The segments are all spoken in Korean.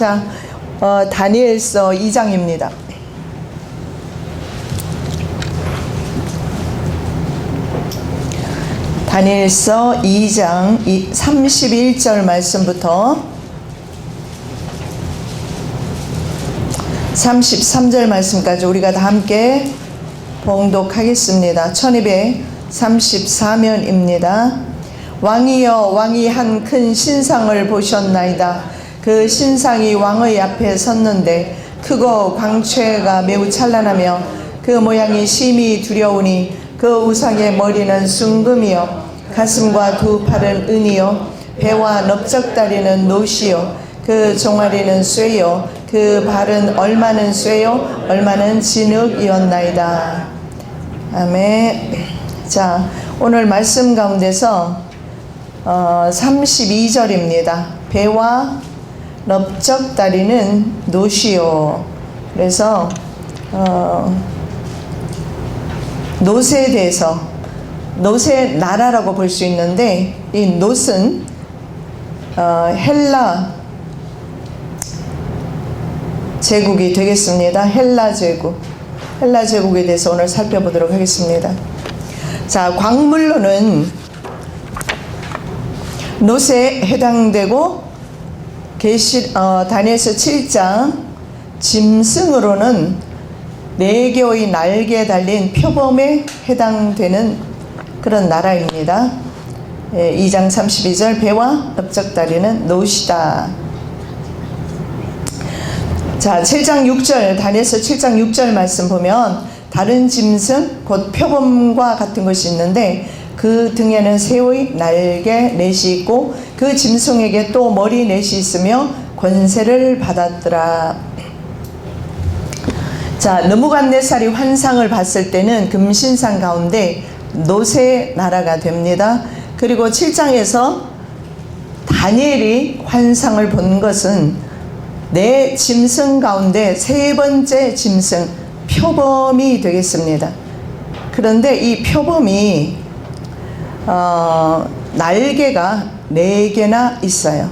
자, 다니엘서 2장입니다. 다니엘서 2장 31절 말씀부터 33절 말씀까지 우리가 다 함께 봉독하겠습니다. 1234면입니다. 왕이여, 왕이 한 큰 신상을 보셨나이다. 그 신상이 왕의 앞에 섰는데 크고 광채가 매우 찬란하며 그 모양이 심히 두려우니 그 우상의 머리는 순금이요 가슴과 두 팔은 은이요 배와 넓적다리는 노시요 그 종아리는 쇠요 그 발은 얼마는 쇠요 얼마는 진흙이었나이다. 아멘. 자, 오늘 말씀 가운데서 32절입니다. 배와 넓적다리는 노시요. 그래서 놋에 대해서 놋의 나라라고 볼 수 있는데 이 놋은 헬라 제국이 되겠습니다. 헬라 제국에 대해서 오늘 살펴보도록 하겠습니다. 자, 광물로는 놋에 해당되고 다니엘서 7장 짐승으로는 4개의 날개에 달린 표범에 해당되는 그런 나라입니다. 2장 32절 배와 넓적다리는 놋이다. 자, 7장 6절 다니엘서 7장 6절 말씀 보면 다른 짐승 곧 표범과 같은 것이 있는데 그 등에는 새의 날개 넷이 있고 그 짐승에게 또 머리 넷이 있으며 권세를 받았더라. 자, 느부갓네살이 환상을 봤을 때는 금신상 가운데 놋의 나라가 됩니다. 그리고 7장에서 다니엘이 환상을 본 것은 네 짐승 가운데 세 번째 짐승 표범이 되겠습니다. 그런데 이 표범이 날개가 4개나 있어요.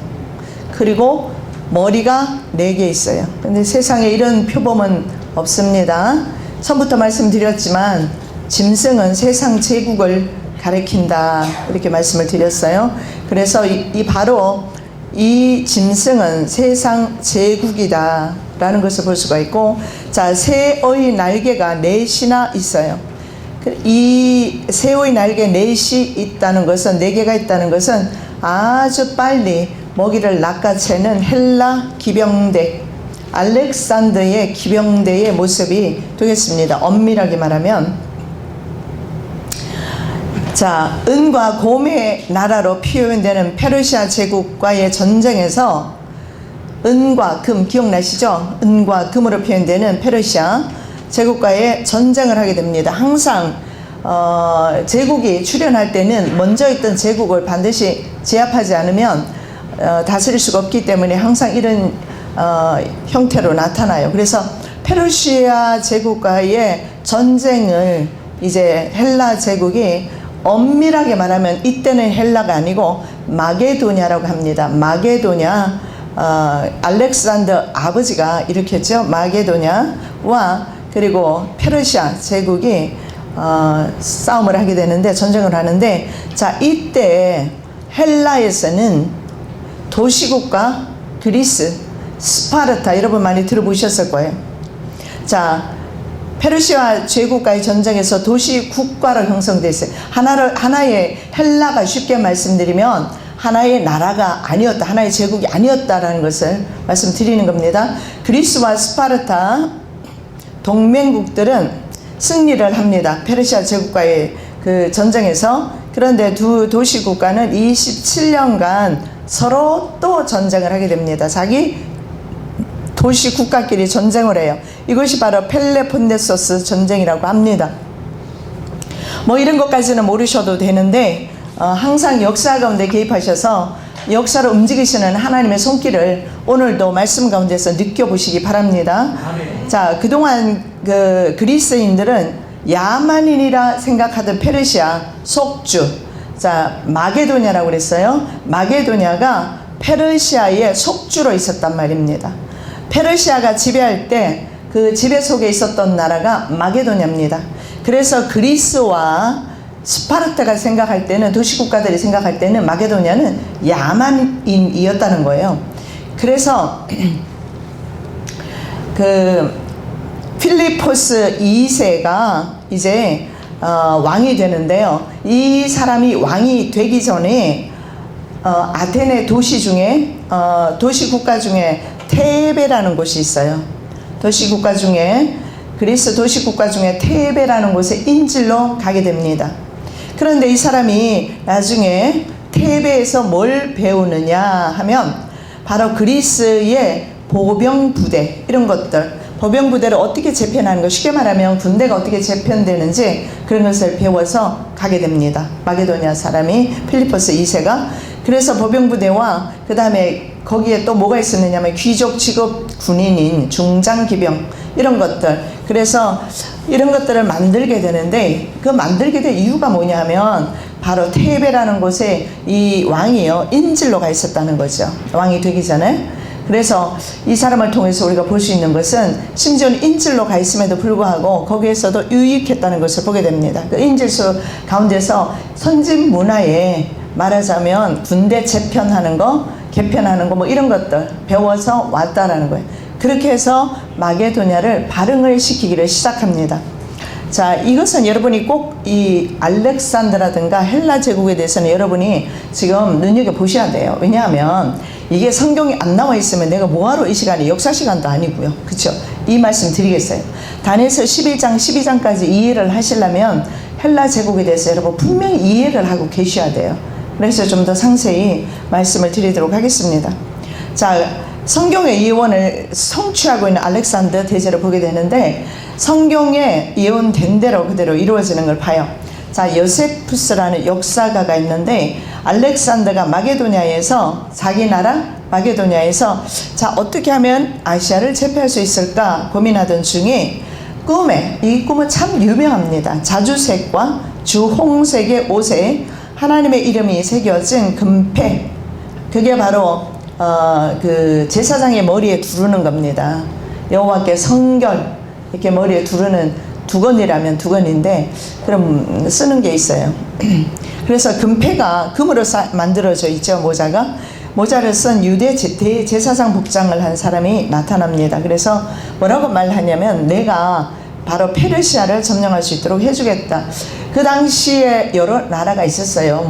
그리고 머리가 4개 있어요. 근데 세상에 이런 표범은 없습니다. 처음부터 말씀드렸지만 짐승은 세상 제국을 가리킨다 이렇게 말씀을 드렸어요. 그래서 바로 이 짐승은 세상 제국이다 라는 것을 볼 수가 있고, 자, 새의 날개가 4개나 있어요. 이 새의 날개 4개 있다는 것은 4개가 있다는 것은 아주 빨리 먹이를 낚아채는 헬라 기병대 알렉산더의 기병대의 모습이 되겠습니다. 엄밀하게 말하면, 자, 은과 곰의 나라로 표현되는 페르시아 제국과의 전쟁에서 은과 금, 기억나시죠? 은과 금으로 표현되는 페르시아 제국과의 전쟁을 하게 됩니다. 항상 제국이 출현할 때는 먼저 있던 제국을 반드시 제압하지 않으면 다스릴 수가 없기 때문에 항상 이런 형태로 나타나요. 그래서 페르시아 제국과의 전쟁을 이제 헬라 제국이 엄밀하게 말하면 이때는 헬라가 아니고 마게도냐라고 합니다. 마게도냐, 알렉산더 아버지가 일으켰죠. 마게도냐와 그리고 페르시아 제국이 싸움을 하게 되는데, 전쟁을 하는데, 자, 이때 헬라에서는 도시국가 그리스, 스파르타, 여러분 많이 들어보셨을 거예요. 자, 페르시아 제국과의 전쟁에서 도시 국가로 형성됐어요. 하나의 헬라가, 쉽게 말씀드리면 하나의 나라가 아니었다, 하나의 제국이 아니었다라는 것을 말씀드리는 겁니다. 그리스와 스파르타 동맹국들은 승리를 합니다. 페르시아 제국과의 그 전쟁에서. 그런데 두 도시 국가는 27년간 서로 또 전쟁을 하게 됩니다. 자기 도시 국가끼리 전쟁을 해요. 이것이 바로 펠레폰네소스 전쟁이라고 합니다. 뭐 이런 것까지는 모르셔도 되는데 항상 역사 가운데 개입하셔서 역사를 움직이시는 하나님의 손길을 오늘도 말씀 가운데서 느껴보시기 바랍니다. 자, 그동안 그 그리스인들은 야만인이라 생각하던 페르시아 속주, 자, 마게도냐라고 그랬어요. 마게도냐가 페르시아의 속주로 있었단 말입니다. 페르시아가 지배할 때 그 지배 속에 있었던 나라가 마게도냐입니다. 그래서 그리스와 스파르타가 생각할 때는, 도시국가들이 생각할 때는 마게도냐는 야만인이었다는 거예요. 그래서 그 필리포스 2세가 이제 왕이 되는데요. 이 사람이 왕이 되기 전에 아테네 도시 중에 도시국가 중에 테베라는 곳이 있어요. 도시국가 중에, 그리스 도시국가 중에 테베라는 곳에 인질로 가게 됩니다. 그런데 이 사람이 나중에 테베에서 뭘 배우느냐 하면 바로 그리스의 보병부대, 이런 것들, 보병부대를 어떻게 재편하는 것, 쉽게 말하면 군대가 어떻게 재편되는지 그런 것을 배워서 가게 됩니다. 마게도냐 사람이, 필리포스 2세가. 그래서 보병부대와 그 다음에 거기에 또 뭐가 있었느냐면 귀족 취급 군인인 중장기병, 이런 것들. 그래서 이런 것들을 만들게 되는데, 그 만들게 된 이유가 뭐냐면 바로 테베라는 곳에 이 왕이요, 인질로 가 있었다는 거죠. 왕이 되기 전에. 그래서 이 사람을 통해서 우리가 볼 수 있는 것은, 심지어는 인질로 가 있음에도 불구하고 거기에서도 유익했다는 것을 보게 됩니다. 그 인질수 가운데서 선진 문화에 말하자면 군대 재편하는 거, 개편하는 거, 뭐 이런 것들 배워서 왔다라는 거예요. 그렇게 해서 마게도냐를 발흥을 시키기를 시작합니다. 자, 이것은 여러분이 꼭 이 알렉산드라든가 헬라 제국에 대해서는 여러분이 지금 눈여겨보셔야 돼요. 왜냐하면 이게 성경에 안 나와 있으면 내가 뭐하러 이 시간이 역사 시간도 아니고요. 그렇죠? 이 말씀 드리겠어요. 다니엘서 11장 12장까지 이해를 하시려면 헬라 제국에 대해서 여러분 분명히 이해를 하고 계셔야 돼요. 그래서 좀 더 상세히 말씀을 드리도록 하겠습니다. 자, 성경의 예언을 성취하고 있는 알렉산더 대제를 보게 되는데, 성경에 예언된 대로 그대로 이루어지는 걸 봐요. 자, 요세푸스라는 역사가가 있는데, 알렉산더가 마게도냐에서, 자기 나라 마게도냐에서 자, 어떻게 하면 아시아를 제패할 수 있을까 고민하던 중에 이 꿈은 참 유명합니다. 자주색과 주홍색의 옷에 하나님의 이름이 새겨진 금패, 그게 바로 그 제사장의 머리에 두르는 겁니다. 여호와께 성결, 이렇게 머리에 두르는 두건이라면 두건인데, 그럼 쓰는 게 있어요. 그래서 금패가 금으로 만들어져 있죠. 모자를 쓴 유대 대제사장 복장을 한 사람이 나타납니다. 그래서 뭐라고 말하냐면, 내가 바로 페르시아를 점령할 수 있도록 해주겠다. 그 당시에 여러 나라가 있었어요.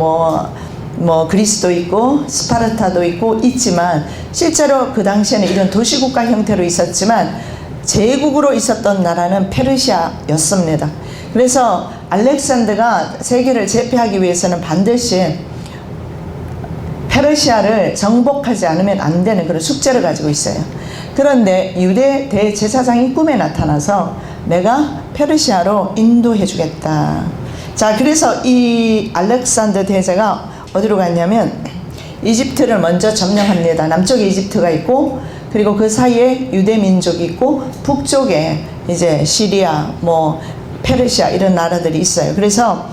뭐 그리스도 있고 스파르타도 있지만, 실제로 그 당시에는 이런 도시국가 형태로 있었지만 제국으로 있었던 나라는 페르시아였습니다. 그래서 알렉산더가 세계를 제패하기 위해서는 반드시 페르시아를 정복하지 않으면 안 되는 그런 숙제를 가지고 있어요. 그런데 유대 대제사장이 꿈에 나타나서 내가 페르시아로 인도해 주겠다. 자, 그래서 이 알렉산더 대제가 어디로 갔냐면 이집트를 먼저 점령합니다. 남쪽에 이집트가 있고, 그리고 그 사이에 유대 민족이 있고, 북쪽에 이제 시리아, 페르시아 이런 나라들이 있어요. 그래서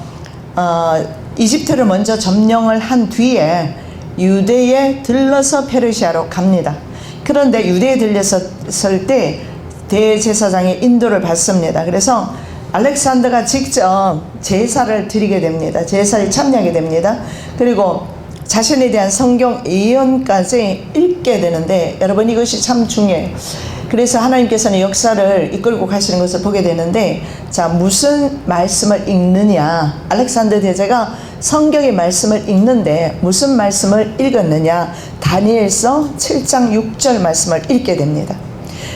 이집트를 먼저 점령을 한 뒤에 유대에 들러서 페르시아로 갑니다. 그런데 유대에 들렸을 때 대제사장의 인도를 받습니다. 그래서 알렉산더가 직접 제사를 드리게 됩니다. 제사에 참여하게 됩니다. 그리고 자신에 대한 성경 예언까지 읽게 되는데, 여러분 이것이 참 중요해요. 그래서 하나님께서는 역사를 이끌고 가시는 것을 보게 되는데, 자, 무슨 말씀을 읽느냐. 알렉산더 대제가 성경의 말씀을 읽는데 무슨 말씀을 읽었느냐. 다니엘서 7장 6절 말씀을 읽게 됩니다.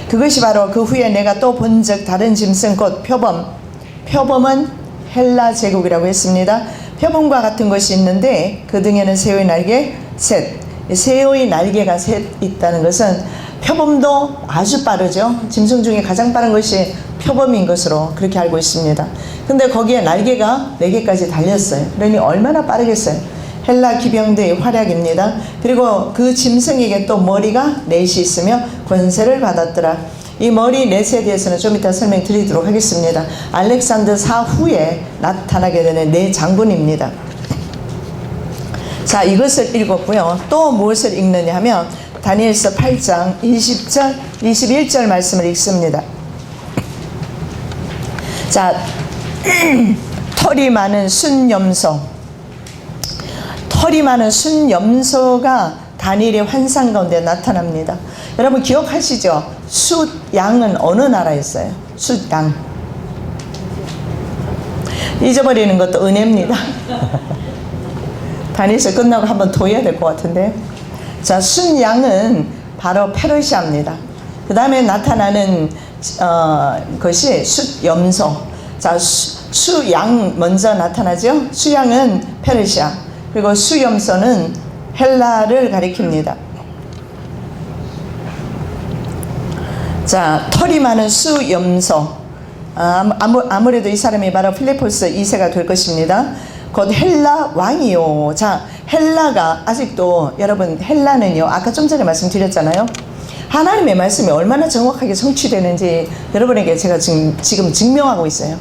그것이 바로 그 후에 내가 또 본즉 다른 짐승 곧 표범은 헬라 제국이라고 했습니다. 표범과 같은 것이 있는데 그 등에는 새우의 날개 셋. 새우의 날개가 셋 있다는 것은 표범도 아주 빠르죠. 짐승 중에 가장 빠른 것이 표범인 것으로 그렇게 알고 있습니다. 근데 거기에 날개가 4개까지 달렸어요. 그러니 얼마나 빠르겠어요. 헬라 기병대의 활약입니다. 그리고 그 짐승에게 또 머리가 4이 있으며 권세를 받았더라. 이 머리 4에 대해서는 좀 이따 설명드리도록 하겠습니다. 알렉산더 사후에 나타나게 되는 4장군입니다. 자, 이것을 읽었고요. 또 무엇을 읽느냐 하면 다니엘서 8장 20절, 21절 말씀을 읽습니다. 자, 털이 많은 순염소. 털이 많은 순염소가 다니엘의 환상 가운데 나타납니다. 여러분 기억하시죠? 숫양은 어느 나라였어요? 숫양. 잊어버리는 것도 은혜입니다. 다니엘서 끝나고 한번 더 해야 될 것 같은데. 자, 순양은 바로 페르시아입니다. 그 다음에 나타나는 것이 숫염소. 자, 수양 먼저 나타나죠. 수양은 페르시아, 그리고 수염소는 헬라를 가리킵니다. 자, 털이 많은 수염소. 아무래도 이 사람이 바로 필리포스 2세가 될 것입니다. 곧 헬라 왕이요. 자, 헬라가 아직도, 여러분 헬라는요, 아까 좀 전에 말씀드렸잖아요. 하나님의 말씀이 얼마나 정확하게 성취되는지 여러분에게 제가 지금 증명하고 있어요.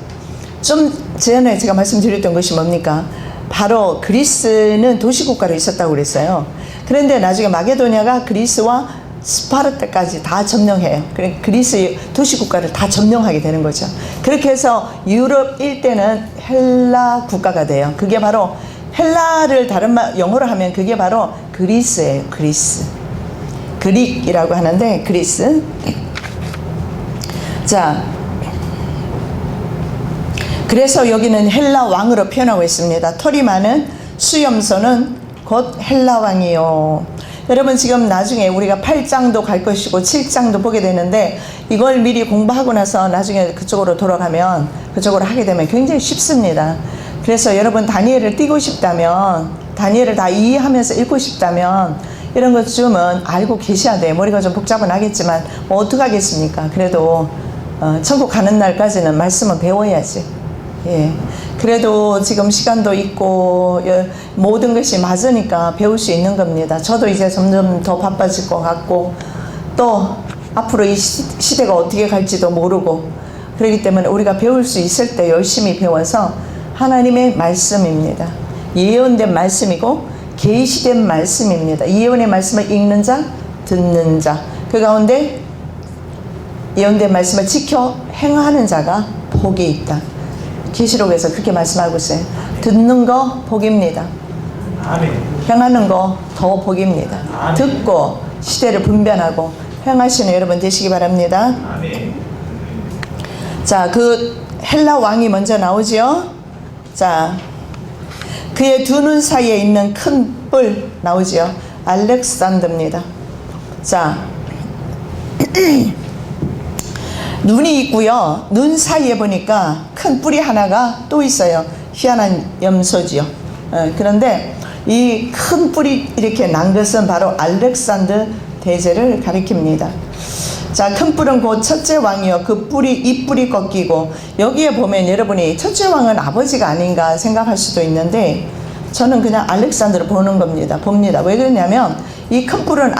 좀 전에 제가 말씀드렸던 것이 뭡니까? 바로 그리스는 도시국가로 있었다고 그랬어요. 그런데 나중에 마게도냐가 그리스와 스파르타까지 다 점령해요. 그리스 도시국가를 다 점령하게 되는 거죠. 그렇게 해서 유럽 일대는 헬라 국가가 돼요. 그게 바로 헬라를 다른 영어로 하면 그게 바로 그리스예요. 그리스. 그릭이라고 하는데 그리스. 자, 그래서 여기는 헬라 왕으로 표현하고 있습니다. 털이 많은 수염소는 곧 헬라 왕이요. 여러분 지금 나중에 우리가 8장도 갈 것이고 7장도 보게 되는데 이걸 미리 공부하고 나서 나중에 그쪽으로 돌아가면, 그쪽으로 하게 되면 굉장히 쉽습니다. 그래서 여러분 다니엘을 띄고 싶다면, 다니엘을 다 이해하면서 읽고 싶다면 이런 것 좀은 알고 계셔야 돼요. 머리가 좀 복잡은 하겠지만 뭐 어떡하겠습니까? 그래도 천국 가는 날까지는 말씀은 배워야지. 예. 그래도 지금 시간도 있고 모든 것이 맞으니까 배울 수 있는 겁니다. 저도 이제 점점 더 바빠질 것 같고 또 앞으로 이 시대가 어떻게 갈지도 모르고 그렇기 때문에 우리가 배울 수 있을 때 열심히 배워서 하나님의 말씀입니다. 예언된 말씀이고 계시된 말씀입니다. 예언의 말씀을 읽는 자, 듣는 자, 그 가운데 예언된 말씀을 지켜 행하는 자가 복이 있다. 계시록에서 그렇게 말씀하고 있어요. 듣는 거 복입니다. 아멘. 행하는 거 더 복입니다. 아멘. 듣고 시대를 분별하고 행하시는 여러분 되시기 바랍니다. 아멘. 자, 그 헬라 왕이 먼저 나오지요. 자, 그의 두 눈 사이에 있는 큰 뿔 나오지요. 알렉산더입니다. 자, 눈이 있고요. 눈 사이에 보니까 큰 뿔이 하나가 또 있어요. 희한한 염소지요. 그런데 이 큰 뿔이 이렇게 난 것은 바로 알렉산더 대제를 가리킵니다. 자, 큰 뿔은 곧 첫째 왕이요. 그 뿔이, 이 뿔이 꺾이고, 여기에 보면 여러분이 첫째 왕은 아버지가 아닌가 생각할 수도 있는데 저는 그냥 알렉산더를 봅니다. 왜 그러냐면 이 큰 뿔은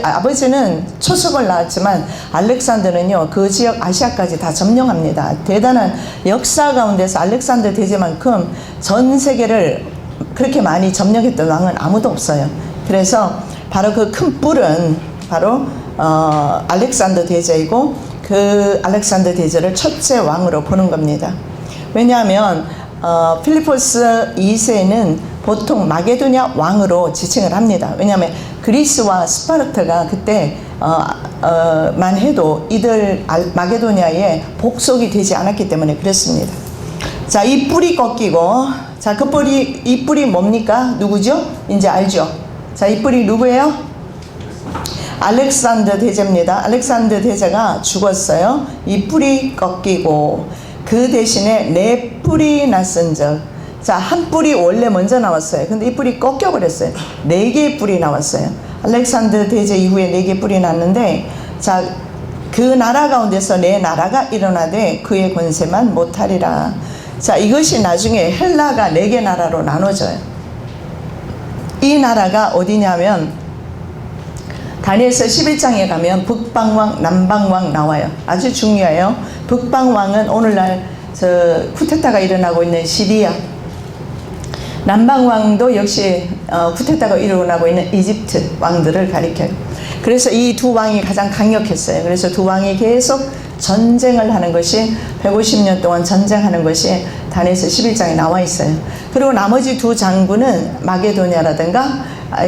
아버지는 초석을 낳았지만 알렉산더는요, 그 지역 아시아까지 다 점령합니다. 대단한 역사 가운데서 알렉산더 대제만큼 전 세계를 그렇게 많이 점령했던 왕은 아무도 없어요. 그래서 바로 그 큰 뿔은 바로 알렉산더 대제이고, 그 알렉산더 대제를 첫째 왕으로 보는 겁니다. 왜냐하면 필리포스 2세는 보통 마게도냐 왕으로 지칭을 합니다. 왜냐하면 그리스와 스파르타가 그때 만 해도 이들 마게도냐의 복속이 되지 않았기 때문에 그렇습니다. 자, 이 뿔이 꺾이고, 자, 이 뿔이 뭡니까? 누구죠? 이제 알죠? 자, 이 뿔이 누구예요? 알렉산더 대제입니다. 알렉산더 대제가 죽었어요. 이 뿔이 꺾이고 그 대신에 네 뿔이 났은즉, 자, 한 뿔이 원래 먼저 나왔어요. 근데 이 뿔이 꺾여버렸어요. 네 개의 뿔이 나왔어요. 알렉산더 대제 이후에 네 개의 뿔이 났는데, 자, 그 나라 가운데서 내 나라가 일어나되 그의 권세만 못하리라. 자, 이것이 나중에 헬라가 네 개 나라로 나눠져요. 이 나라가 어디냐면 다니엘서 11장에 가면 북방왕, 남방왕 나와요. 아주 중요해요. 북방왕은 오늘날 쿠데타가 일어나고 있는 시리아, 남방왕도 역시 쿠데타가 일어나고 있는 이집트 왕들을 가리켜요. 그래서 이 두 왕이 가장 강력했어요. 그래서 두 왕이 계속 전쟁을 하는 것이 150년 동안 전쟁하는 것이 다니엘서 11장에 나와 있어요. 그리고 나머지 두 장군은 마게도냐라든가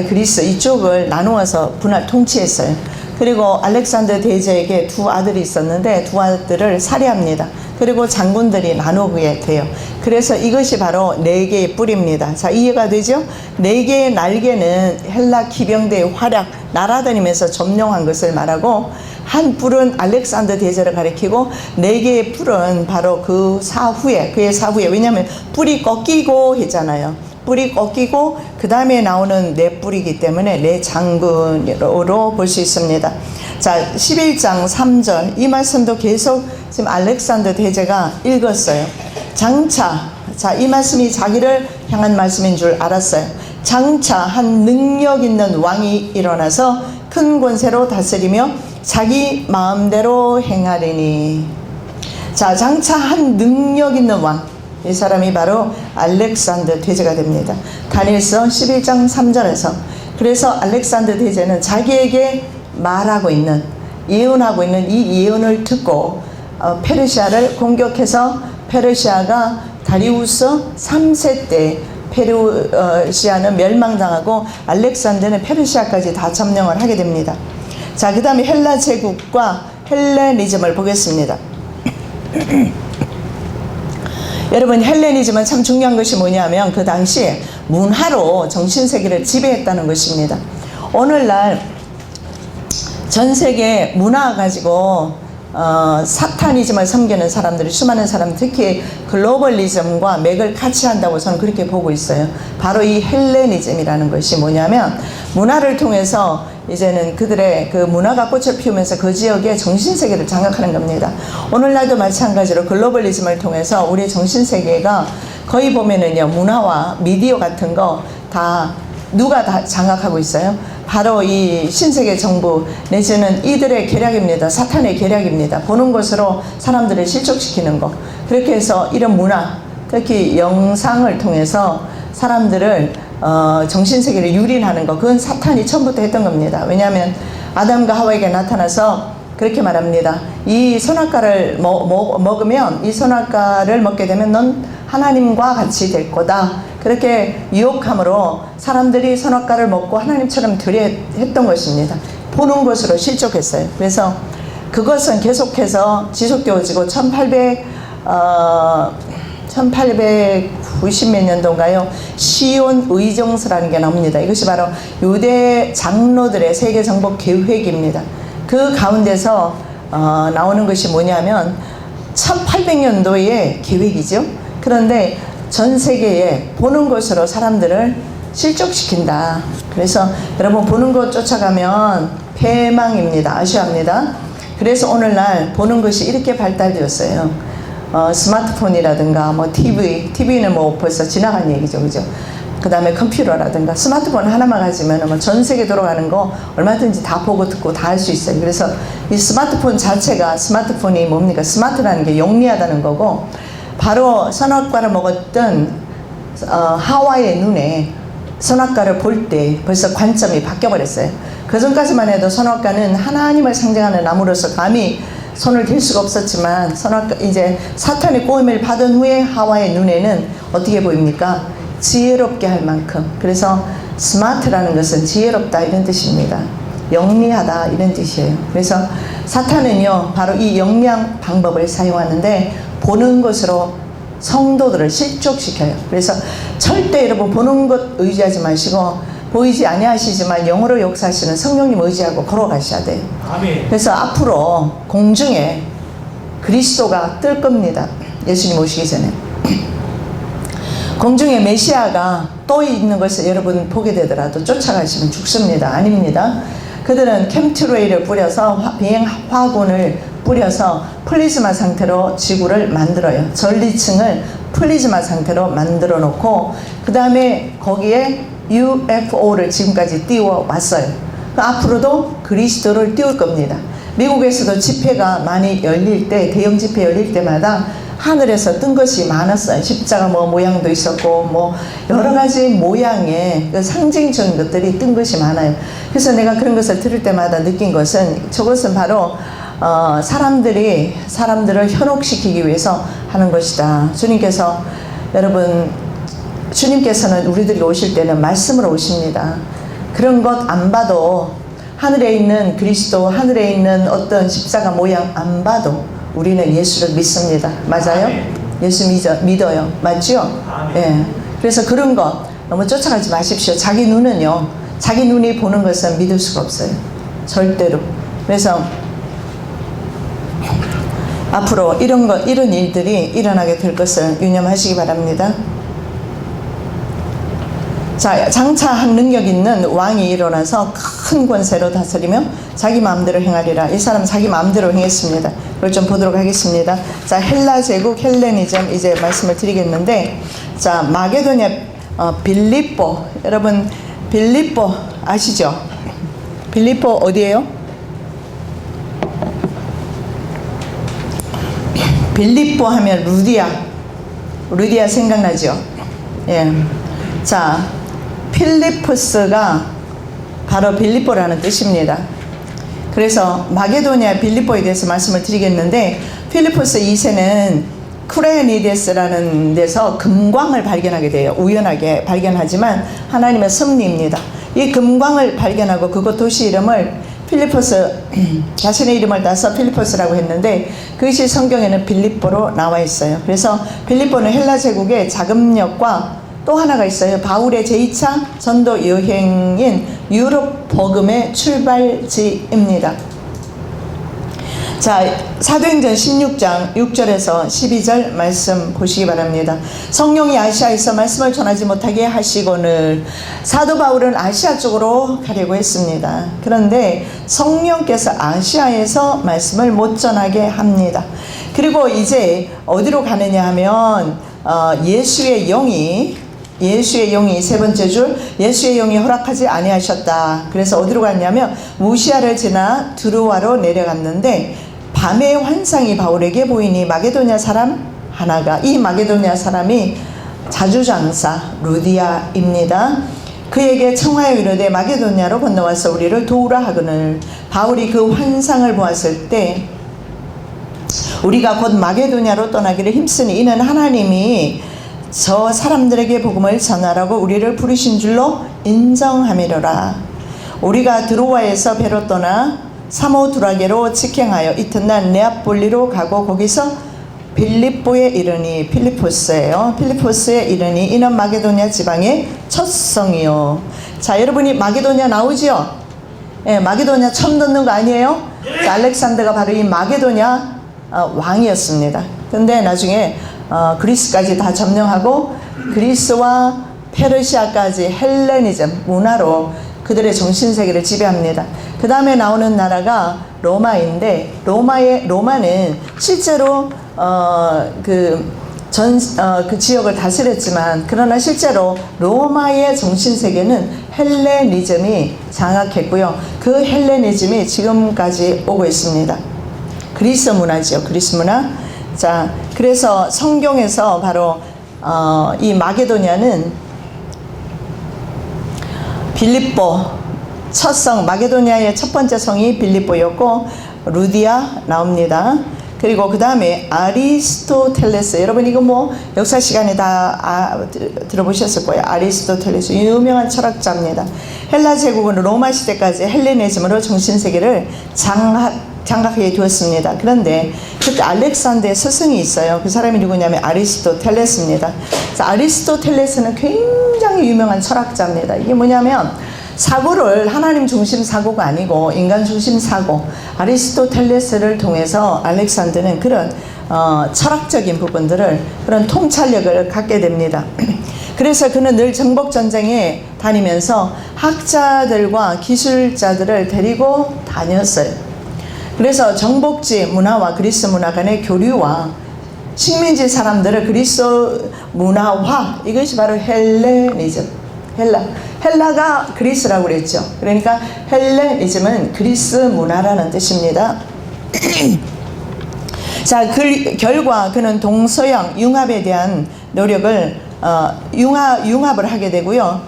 그리스 이쪽을 나누어서 통치했어요. 그리고 알렉산더 대제에게 두 아들이 있었는데 두 아들을 살해합니다. 그리고 장군들이 나누게 돼요. 그래서 이것이 바로 네 개의 뿔입니다. 자, 이해가 되죠? 네 개의 날개는 헬라 기병대의 활약, 날아다니면서 점령한 것을 말하고, 한 뿔은 알렉산더 대제를 가리키고 네 개의 뿔은 바로 그의 사후에, 왜냐하면 뿔이 꺾이고 했잖아요. 뿔이 꺾이고 그 다음에 나오는 네 뿔이기 때문에 네 장군으로 볼 수 있습니다. 자, 11장 3절 이 말씀도 계속 지금 알렉산더 대제가 읽었어요. 장차, 자, 이 말씀이 자기를 향한 말씀인 줄 알았어요. 장차 한 능력 있는 왕이 일어나서 큰 권세로 다스리며 자기 마음대로 행하리니. 자, 장차 한 능력 있는 왕, 이 사람이 바로 알렉산더 대제가 됩니다. 다니엘서 11장 3절에서 그래서 알렉산더 대제는 자기에게 말하고 있는, 예언하고 있는 이 예언을 듣고 페르시아를 공격해서 페르시아가 다리우스 3세 때 페르시아는 멸망당하고 알렉산더는 페르시아까지 다 점령을 하게 됩니다. 자, 그 다음에 헬라 제국과 헬레니즘을 보겠습니다. 여러분, 헬레니즘은 참 중요한 것이 뭐냐면 그 당시에 문화로 정신세계를 지배했다는 것입니다. 오늘날 전 세계 문화 가지고 사타니즘을 섬기는 사람들이 수많은 사람, 특히 글로벌리즘과 맥을 같이 한다고 저는 그렇게 보고 있어요. 바로 이 헬레니즘이라는 것이 뭐냐면 문화를 통해서 이제는 그들의 그 문화가 꽃을 피우면서 그 지역의 정신세계를 장악하는 겁니다. 오늘날도 마찬가지로 글로벌리즘을 통해서 우리의 정신세계가 거의 보면은요, 문화와 미디어 같은 거 다 누가 다 장악하고 있어요? 바로 이 신세계 정부 내지는 이들의 계략입니다. 사탄의 계략입니다. 보는 것으로 사람들을 실족시키는 것. 그렇게 해서 이런 문화, 특히 영상을 통해서 사람들을 정신세계를 유린하는 것, 그건 사탄이 처음부터 했던 겁니다. 왜냐하면 아담과 하와에게 나타나서 그렇게 말합니다. 이 선악과를 먹으면, 이 선악과를 먹게 되면 넌 하나님과 같이 될 거다. 그렇게 유혹함으로 사람들이 선악과를 먹고 하나님처럼 되려 했던 것입니다. 보는 것으로 실족했어요. 그래서 그것은 계속해서 지속되어지고 1890 몇 년도인가요? 시온 의정서라는 게 나옵니다. 이것이 바로 유대 장로들의 세계 정복 계획입니다. 그 가운데서 나오는 것이 뭐냐면 1800년도의 계획이죠. 그런데 전 세계에 보는 것으로 사람들을 실족시킨다. 그래서 여러분, 보는 것 쫓아가면 패망입니다. 아셔야 합니다. 그래서 오늘날 보는 것이 이렇게 발달되었어요. 스마트폰이라든가 뭐 TV는 뭐 벌써 지나간 얘기죠, 그죠? 그 다음에 컴퓨터라든가 스마트폰 하나만 가지면 뭐 전 세계 돌아가는 거 얼마든지 다 보고 듣고 다 할 수 있어요. 그래서 이 스마트폰 자체가, 스마트폰이 뭡니까? 스마트라는 게 영리하다는 거고, 바로 선악과를 먹었던 하와의 눈에 선악과를 볼 때 벌써 관점이 바뀌어버렸어요. 그 전까지만 해도 선악과는 하나님을 상징하는 나무로서 감히 손을 댈 수가 없었지만, 이제 사탄의 꼬임을 받은 후에 하와의 눈에는 어떻게 보입니까? 지혜롭게 할 만큼. 그래서 스마트라는 것은 지혜롭다 이런 뜻입니다. 영리하다 이런 뜻이에요. 그래서 사탄은요, 바로 이 영리한 방법을 사용하는데 보는 것으로 성도들을 실족시켜요. 그래서 절대 여러분, 보는 것 의지하지 마시고 보이지 아니하시지만 영으로 역사하시는 성령님 의지하고 걸어가셔야 돼요. 아멘. 그래서 앞으로 공중에 그리스도가 뜰 겁니다. 예수님 오시기 전에. 공중에 메시아가 또 있는 것을 여러분 보게 되더라도 쫓아가시면 죽습니다. 아닙니다. 그들은 캠트레이를 뿌려서 비행 화군을 뿌려서 플리즈마 상태로 지구를 만들어요. 전리층을 플리즈마 상태로 만들어 놓고 그 다음에 거기에 UFO를 지금까지 띄워 왔어요. 앞으로도 그리스도를 띄울 겁니다. 미국에서도 집회가 많이 열릴 때, 대형 집회 열릴 때마다 하늘에서 뜬 것이 많았어요. 십자가 모양도 있었고, 여러 가지 모양의 그 상징적인 것들이 뜬 것이 많아요. 그래서 내가 그런 것을 들을 때마다 느낀 것은, 저것은 바로 사람들을 현혹시키기 위해서 하는 것이다. 주님께서는 우리들이 오실 때는 말씀으로 오십니다. 그런 것 안 봐도, 하늘에 있는 그리스도, 하늘에 있는 어떤 십자가 모양 안 봐도 우리는 예수를 믿습니다. 맞아요? 예수 믿어요. 맞죠? 예. 그래서 그런 것 너무 쫓아가지 마십시오. 자기 눈이 보는 것은 믿을 수가 없어요. 절대로. 그래서 앞으로 이런 일들이 일어나게 될 것을 유념하시기 바랍니다. 자, 장차 한 능력 있는 왕이 일어나서 큰 권세로 다스리며 자기 마음대로 행하리라. 이 사람 자기 마음대로 행했습니다. 그걸 좀 보도록 하겠습니다. 자, 헬라 제국 헬레니즘 이제 말씀을 드리겠는데, 자, 마게도냐 빌립보, 여러분 빌립보 아시죠? 빌립보 어디예요? 빌립보 하면 루디아 생각나죠? 예. 자, 필리포스가 바로 빌립보라는 뜻입니다. 그래서 마게도냐 빌립보에 대해서 말씀을 드리겠는데, 필리포스 2세는 쿠레니데스라는 데서 금광을 발견하게 돼요. 우연하게 발견하지만 하나님의 섭리입니다. 이 금광을 발견하고 그곳 도시 이름을 필리포스, 자신의 이름을 따서 필리포스라고 했는데, 그것이 성경에는 빌립보로 나와 있어요. 그래서 빌립보는 헬라 제국의 자금력과 또 하나가 있어요. 바울의 제2차 전도 여행인 유럽 복음의 출발지입니다. 자, 사도행전 16장 6절에서 12절 말씀 보시기 바랍니다. 성령이 아시아에서 말씀을 전하지 못하게 하시거늘, 사도 바울은 아시아 쪽으로 가려고 했습니다. 그런데 성령께서 아시아에서 말씀을 못 전하게 합니다. 그리고 이제 어디로 가느냐 하면 예수의 영이 세 번째 줄, 예수의 영이 허락하지 아니하셨다. 그래서 어디로 갔냐면 무시아를 지나 드루아로 내려갔는데, 밤의 환상이 바울에게 보이니 마게도냐 사람 하나가, 이 마게도냐 사람이 자주장사 루디아입니다. 그에게 청하여 이르되 마게도냐로 건너와서 우리를 도우라 하거늘, 바울이 그 환상을 보았을 때 우리가 곧 마게도냐로 떠나기를 힘쓰니 이는 하나님이 저 사람들에게 복음을 전하라고 우리를 부르신 줄로 인정함이로라. 우리가 드로아에서 배로 떠나 사모두라게로 직행하여 이튿날 네아폴리로 가고 거기서 빌립보에 이르니, 필리포스예요. 필리포스에 이르니 이는 마게도냐 지방의 첫 성이요. 자, 여러분이 마게도냐 나오지요? 예, 마게도냐 처음 듣는 거 아니에요? 자, 알렉산더가 바로 이 마게도냐 왕이었습니다. 근데 나중에 그리스까지 다 점령하고 그리스와 페르시아까지 헬레니즘 문화로 그들의 정신세계를 지배합니다. 그 다음에 나오는 나라가 로마인데, 로마는 실제로 그 지역을 다스렸지만, 그러나 실제로 로마의 정신세계는 헬레니즘이 장악했고요. 그 헬레니즘이 지금까지 오고 있습니다. 그리스 문화죠. 그리스 문화. 자, 그래서 성경에서 바로 이 마게도냐는 빌립보 첫 성, 마게도냐의 첫 번째 성이 빌립보였고 루디아 나옵니다. 그리고 그 다음에 아리스토텔레스, 여러분 이거 역사 시간에 다 들어보셨을 거예요. 아리스토텔레스 유명한 철학자입니다. 헬라 제국은 로마 시대까지 헬레니즘으로 정신세계를 장악해 두었습니다. 그런데 그때 알렉산더의 스승이 있어요. 그 사람이 누구냐면 아리스토텔레스입니다. 아리스토텔레스는 굉장히 유명한 철학자입니다. 이게 뭐냐면 사고를 하나님 중심 사고가 아니고 인간 중심 사고, 아리스토텔레스를 통해서 알렉산더는 그런 철학적인 부분들을, 그런 통찰력을 갖게 됩니다. 그래서 그는 늘 정복 전쟁에 다니면서 학자들과 기술자들을 데리고 다녔어요. 그래서 정복지 문화와 그리스 문화 간의 교류와 식민지 사람들을 그리스 문화화, 이것이 바로 헬레니즘. 헬라가 그리스라고 그랬죠. 그러니까 헬레니즘은 그리스 문화라는 뜻입니다. 자, 그 결과 그는 동서양 융합에 대한 노력을 융합을 하게 되고요.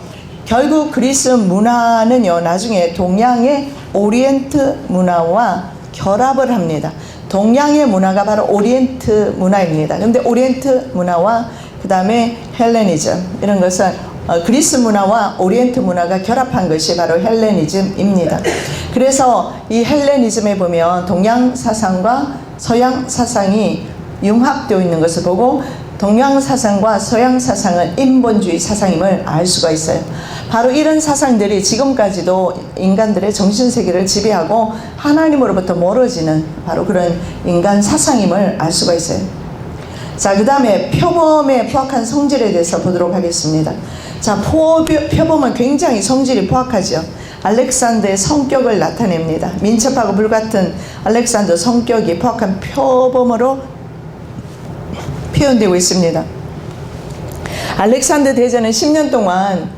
결국 그리스 문화는요, 나중에 동양의 오리엔트 문화와 결합을 합니다. 동양의 문화가 바로 오리엔트 문화입니다. 근데 오리엔트 문화와 그 다음에 헬레니즘, 이런 것은 그리스 문화와 오리엔트 문화가 결합한 것이 바로 헬레니즘입니다. 그래서 이 헬레니즘에 보면 동양 사상과 서양 사상이 융합되어 있는 것을 보고 동양 사상과 서양 사상은 인본주의 사상임을 알 수가 있어요. 바로 이런 사상들이 지금까지도 인간들의 정신세계를 지배하고 하나님으로부터 멀어지는 바로 그런 인간 사상임을 알 수가 있어요. 자, 그 다음에 표범에 포악한 성질에 대해서 보도록 하겠습니다. 자, 표범은 굉장히 성질이 포악하죠. 알렉산더의 성격을 나타냅니다. 민첩하고 불같은 알렉산더 성격이 포악한 표범으로 표현되고 있습니다. 알렉산더 대제는 10년 동안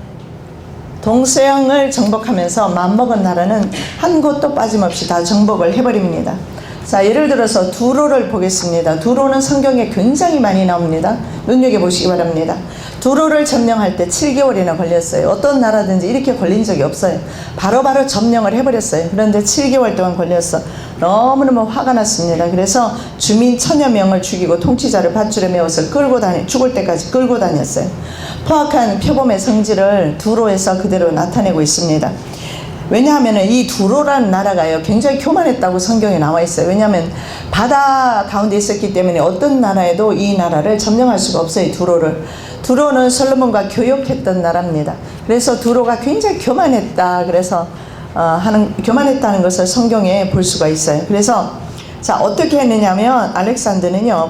동서양을 정복하면서 맘먹은 나라는 한 곳도 빠짐없이 다 정복을 해버립니다. 자, 예를 들어서 두로를 보겠습니다. 두로는 성경에 굉장히 많이 나옵니다. 눈여겨보시기 바랍니다. 두로를 점령할 때 7개월이나 걸렸어요. 어떤 나라든지 이렇게 걸린 적이 없어요. 바로바로 점령을 해버렸어요. 그런데 7개월 동안 걸렸어. 너무너무 화가 났습니다. 그래서 주민 1000여 명을 죽이고 통치자를 밧줄에 메워서 죽을 때까지 끌고 다녔어요. 포악한 표범의 성질을 두로에서 그대로 나타내고 있습니다. 왜냐하면 이 두로라는 나라가요, 굉장히 교만했다고 성경에 나와 있어요. 왜냐하면 바다 가운데 있었기 때문에 어떤 나라에도 이 나라를 점령할 수가 없어요. 두로는 솔로몬과 교역했던 나라입니다. 그래서 두로가 굉장히 교만했다. 그래서 교만했다는 것을 성경에 볼 수가 있어요. 그래서 자, 어떻게 했느냐면 알렉산더는요,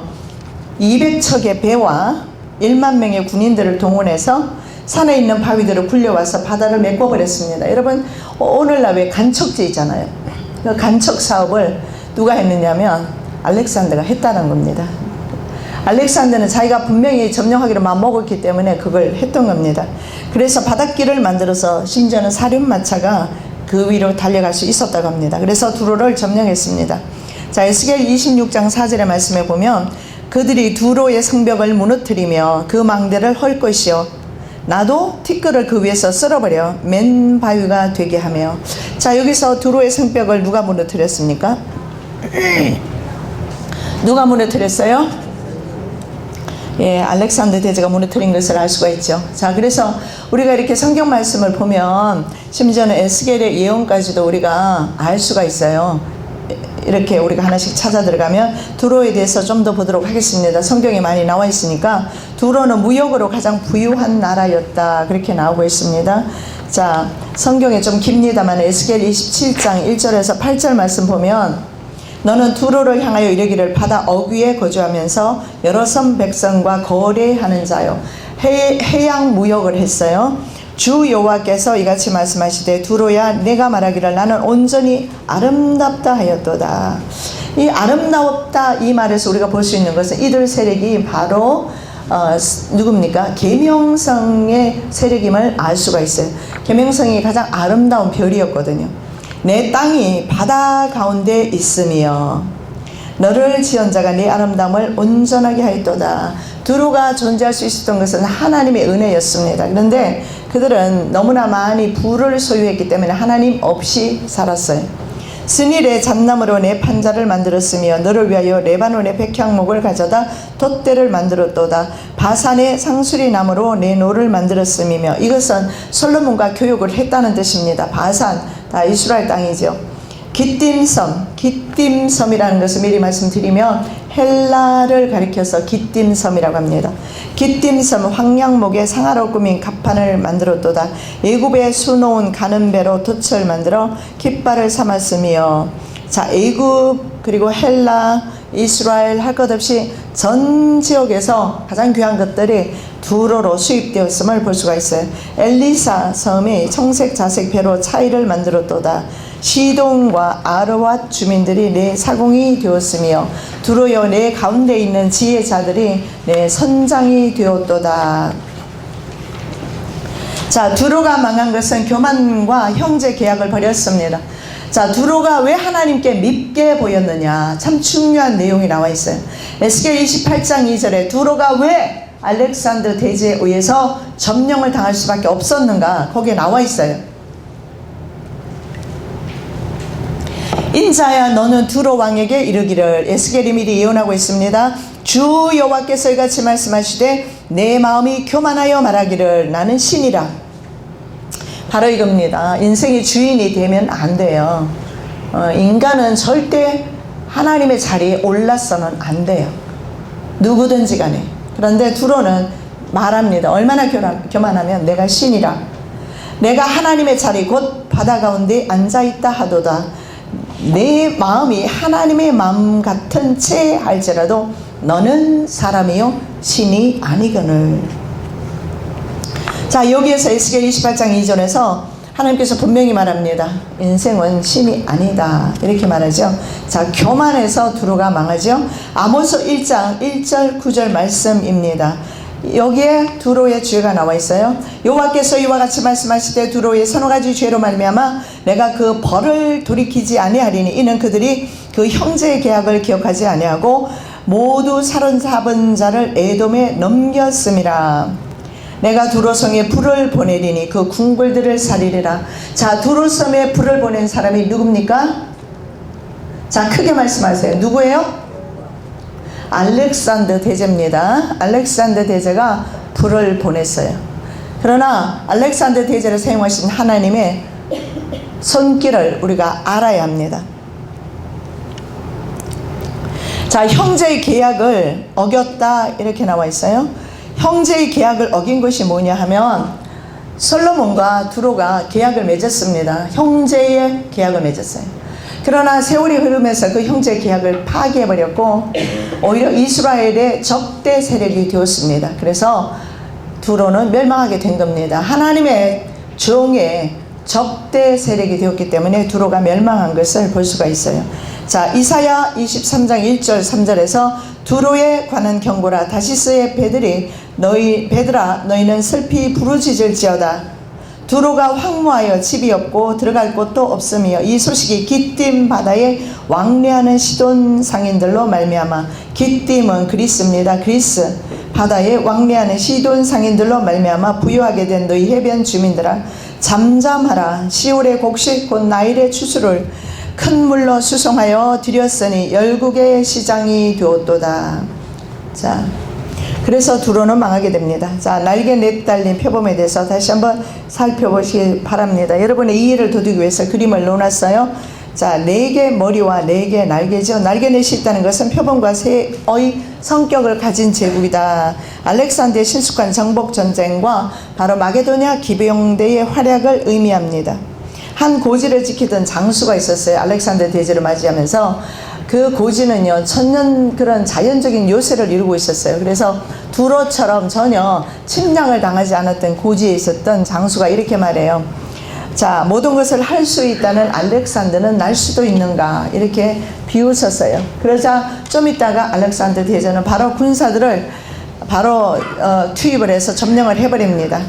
200척의 배와 1만 명의 군인들을 동원해서 산에 있는 바위들을 굴려와서 바다를 메꿔버렸습니다. 여러분, 오늘날 왜 간척지 있잖아요. 그 간척 사업을 누가 했느냐면 알렉산더가 했다는 겁니다. 알렉산더는 자기가 분명히 점령하기로 마음먹었기 때문에 그걸 했던 겁니다. 그래서 바닷길을 만들어서 심지어는 사륜마차가 그 위로 달려갈 수 있었다고 합니다. 그래서 두로를 점령했습니다. 자, 에스겔 26장 4절의 말씀에 보면 그들이 두로의 성벽을 무너뜨리며 그 망대를 헐 것이요 나도 티끌을 그 위에서 쓸어버려 맨 바위가 되게 하며. 자, 여기서 두로의 성벽을 누가 무너뜨렸습니까? 누가 무너뜨렸어요? 예, 알렉산더 대제가 무너뜨린 것을 알 수가 있죠. 자, 그래서 우리가 이렇게 성경 말씀을 보면 심지어는 에스겔의 예언까지도 우리가 알 수가 있어요. 이렇게 우리가 하나씩 찾아 들어가면 두로에 대해서 좀 더 보도록 하겠습니다. 성경에 많이 나와 있으니까 두로는 무역으로 가장 부유한 나라였다, 그렇게 나오고 있습니다. 자, 성경에 좀 깁니다만 에스겔 27장 1절에서 8절 말씀 보면 너는 두로를 향하여 이르기를 바다 어귀에 거주하면서 여러 섬 백성과 거래하는 자요, 해양 무역을 했어요. 주 여호와께서 이같이 말씀하시되 두로야 내가 말하기를 나는 온전히 아름답다 하였도다. 이 아름답다 이 말에서 우리가 볼 수 있는 것은 이들 세력이 바로 누굽니까? 계명성의 세력임을 알 수가 있어요. 계명성이 가장 아름다운 별이었거든요. 내 땅이 바다 가운데 있으며 너를 지은 자가 네 아름다움을 온전하게 하였도다. 두로가 존재할 수 있었던 것은 하나님의 은혜였습니다. 그런데 그들은 너무나 많이 부를 소유했기 때문에 하나님 없이 살았어요. 스닐의 잣나무로 내 판자를 만들었으며 너를 위하여 레바논의 백향목을 가져다 돛대를 만들었도다. 바산의 상수리 나무로 내 노를 만들었음이며. 이것은 솔로몬과 교역을 했다는 뜻입니다. 바산, 다 이스라엘 땅이죠. 기띔섬이라는 것을 미리 말씀드리면 헬라를 가리켜서 기띔섬이라고 합니다. 기띔섬 황량목에 상아로 꾸민 갑판을 만들었도다. 애굽에 수놓은 가는 배로 돛을 만들어 깃발을 삼았으며. 자, 애굽 그리고 헬라, 이스라엘 할 것 없이 전 지역에서 가장 귀한 것들이 두로로 수입되었음을 볼 수가 있어요. 엘리사 섬이 청색 자색 배로 차이를 만들었도다. 시돈과 아르왓 주민들이 내 사공이 되었으며 두로여 내 가운데 있는 지혜자들이 내 선장이 되었도다. 자, 두로가 망한 것은 교만과 형제 계약을 벌였습니다. 자, 두로가 왜 하나님께 밉게 보였느냐, 참 중요한 내용이 나와 있어요. 에스겔 28장 2절에 두로가 왜 알렉산더 대제에 의해서 점령을 당할 수밖에 없었는가, 거기에 나와 있어요. 인자야, 너는 두로 왕에게 이르기를, 에스겔이 미리 예언하고 있습니다. 주 여호와께서 이같이 말씀하시되 내 마음이 교만하여 말하기를 나는 신이라. 바로 이겁니다. 인생의 주인이 되면 안 돼요. 인간은 절대 하나님의 자리에 올라서는 안 돼요. 누구든지 간에. 그런데 두로는 말합니다. 얼마나 교만하면 내가 신이라. 내가 하나님의 자리 곧 바다 가운데 앉아있다 하도다. 내 마음이 하나님의 마음 같은 채 할지라도 너는 사람이요 신이 아니거늘. 자, 여기에서 에스겔 28장 2절에서 하나님께서 분명히 말합니다. 인생은 신이 아니다, 이렇게 말하죠. 자, 교만해서 두로가 망하죠. 아모스 1장 1절 9절 말씀입니다. 여기에 두로의 죄가 나와 있어요. 여호와께서 이와 같이 말씀하시되 두로의 서너 가지 죄로 말미암아 내가 그 벌을 돌이키지 아니하리니 이는 그들이 그 형제의 계약을 기억하지 아니하고 모두 사로잡은 자를 에돔에 넘겼음이라. 내가 두로성에 불을 보내리니 그 궁궐들을 살리리라. 자, 두로성에 불을 보낸 사람이 누굽니까? 자, 크게 말씀하세요. 누구예요? 알렉산더 대제입니다. 알렉산더 대제가 불을 보냈어요. 그러나 알렉산더 대제를 사용하신 하나님의 손길을 우리가 알아야 합니다. 자, 형제의 계약을 어겼다, 이렇게 나와 있어요. 형제의 계약을 어긴 것이 뭐냐 하면 솔로몬과 두로가 계약을 맺었습니다. 형제의 계약을 맺었어요. 그러나 세월이 흐르면서 그 형제의 계약을 파기해버렸고 오히려 이스라엘의 적대 세력이 되었습니다. 그래서 두로는 멸망하게 된 겁니다. 하나님의 종의 적대 세력이 되었기 때문에 두로가 멸망한 것을 볼 수가 있어요. 자, 이사야 23장 1절 3절에서 두로에 관한 경고라. 다시스의 배들아 너희는 슬피 부르짖을지어다. 두로가 황무하여 집이 없고 들어갈 곳도 없으며 이 소식이 기띔 바다에 왕래하는 시돈 상인들로 말미암아. 기띔은 그리스입니다. 그리스 바다에 왕래하는 시돈 상인들로 말미암아 부유하게 된 너희 해변 주민들아 잠잠하라. 시올의 곡식 곧 나일의 추수를 큰 물로 수송하여 드렸으니 열국의 시장이 되었도다. 자, 그래서 두로는 망하게 됩니다. 자, 날개 내달린 표범에 대해서 다시 한번 살펴보시기 바랍니다. 여러분의 이해를 도우기 위해서 그림을 놓았어요. 자, 4개 머리와 4개 날개죠. 날개넷이 있다는 것은 표범과 새의 성격을 가진 제국이다. 알렉산더의 신속한 정복 전쟁과 바로 마게도냐 기병대의 활약을 의미합니다. 한 고지를 지키던 장수가 있었어요. 알렉산더 대제를 맞이하면서 그 고지는요 천년 그런 자연적인 요새를 이루고 있었어요. 그래서 두로처럼 전혀 침략을 당하지 않았던 고지에 있었던 장수가 이렇게 말해요. 자, 모든 것을 할 수 있다는 알렉산더는 날 수도 있는가, 이렇게 비웃었어요. 그러자 좀 있다가 알렉산더 대제는 바로 군사들을 바로 투입을 해서 점령을 해버립니다.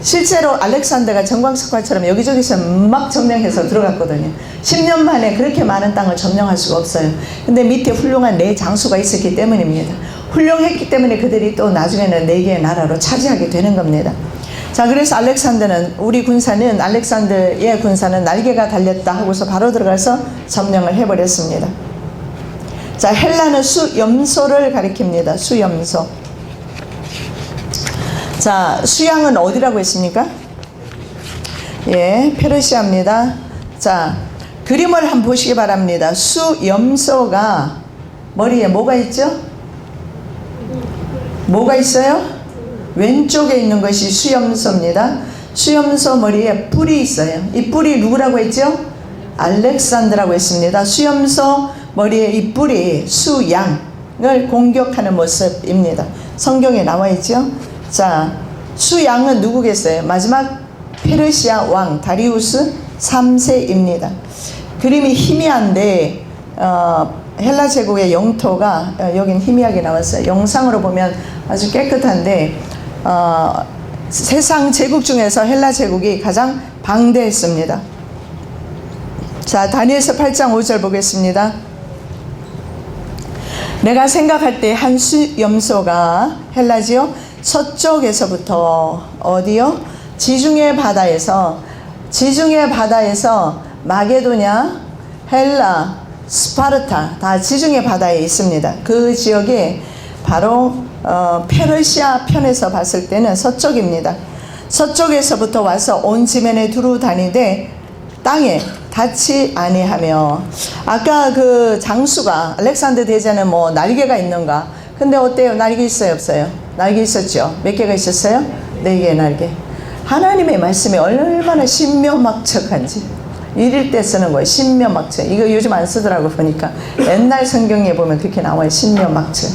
실제로 알렉산더가 정광석화처럼 여기저기서 막 점령해서 들어갔거든요. 10년 만에 그렇게 많은 땅을 점령할 수가 없어요. 근데 밑에 훌륭한 4장수가 있었기 때문입니다. 훌륭했기 때문에 그들이 또 나중에는 4개의 나라로 차지하게 되는 겁니다. 자, 그래서 알렉산더의 군사는 날개가 달렸다 하고서 바로 들어가서 점령을 해버렸습니다. 자, 헬라는 수염소를 가리킵니다. 수염소. 자, 수양은 어디라고 했습니까? 예, 페르시아입니다. 자, 그림을 한번 보시기 바랍니다. 수염소가 머리에 뭐가 있죠? 뭐가 있어요? 왼쪽에 있는 것이 수염소입니다. 수염소 머리에 뿔이 있어요. 이 뿔이 누구라고 했죠? 알렉산더라고 했습니다. 수염소 머리에 이 뿔이 수양을 공격하는 모습입니다. 성경에 나와 있죠? 자, 수양은 누구겠어요? 마지막 페르시아 왕 다리우스 3세입니다. 그림이 희미한데 헬라 제국의 영토가 여긴 희미하게 나왔어요. 영상으로 보면 아주 깨끗한데 세상 제국 중에서 헬라 제국이 가장 방대했습니다. 자, 다니엘서 8장 5절 보겠습니다. 내가 생각할 때 한 수염소가 헬라지요 서쪽에서부터 어디요? 지중해 바다에서 마게도냐, 헬라, 스파르타 다 지중해 바다에 있습니다. 그 지역이 바로 페르시아 편에서 봤을 때는 서쪽입니다. 서쪽에서부터 와서 온 지면에 두루 다니되 땅에 닿지 아니하며. 아까 그 장수가 알렉산더 대제는 뭐 날개가 있는가? 근데 어때요? 날개 있어요, 없어요? 날개 있었죠. 몇 개가 있었어요? 4개의 날개. 하나님의 말씀이 얼마나 신묘막측한지. 일일 때 쓰는 거예요. 신묘막측. 이거 요즘 안 쓰더라고 보니까. 옛날 성경에 보면 그렇게 나와요. 신묘막측.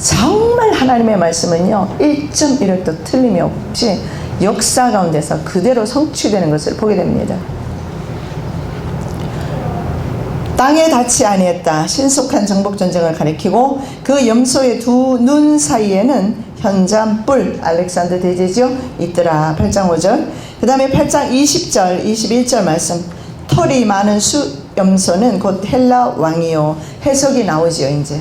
정말 하나님의 말씀은요 1.1도 틀림이 없이 역사 가운데서 그대로 성취되는 것을 보게 됩니다. 땅에 닿지 아니했다. 신속한 정복전쟁을 가리키고 그 염소의 두 눈 사이에는 현잠뿔, 알렉산더 대제죠, 있더라. 8장 5절. 그 다음에 8장 20절 21절 말씀. 털이 많은 수염소는 곧 헬라 왕이요. 해석이 나오지요. 이제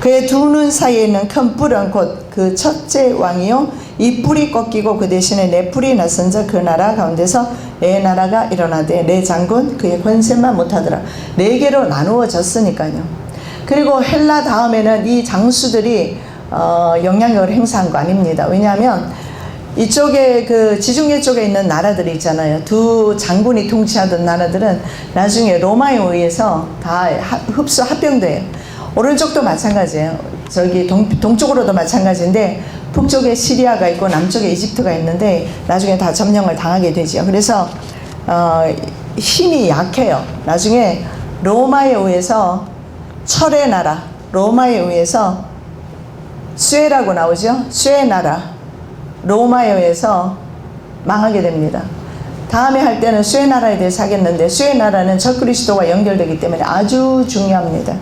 그의 두 눈 사이에 있는 큰 뿔은 곧 그 첫째 왕이요. 이 뿔이 꺾이고 그 대신에 네 뿔이 나선자 그 나라 가운데서 내 나라가 일어나되 내 장군 그의 권세만 못하더라. 4개로 나누어졌으니까요. 그리고 헬라 다음에는 이 장수들이 영향력을 행사한 거 아닙니다. 왜냐하면 이쪽에 그 지중해 쪽에 있는 나라들이 있잖아요. 두 장군이 통치하던 나라들은 나중에 로마에 의해서 다 흡수 합병돼요. 오른쪽도 마찬가지예요. 저기 동쪽으로도 마찬가지인데 북쪽에 시리아가 있고 남쪽에 이집트가 있는데 나중에 다 점령을 당하게 되죠. 그래서 힘이 약해요. 나중에 로마에 의해서 철의 나라, 로마에 의해서 쇠라고 나오죠. 쇠 나라, 로마에 의해서 망하게 됩니다. 다음에 할 때는 쇠 나라에 대해서 하겠는데 쇠 나라는 적그리스도와 연결되기 때문에 아주 중요합니다.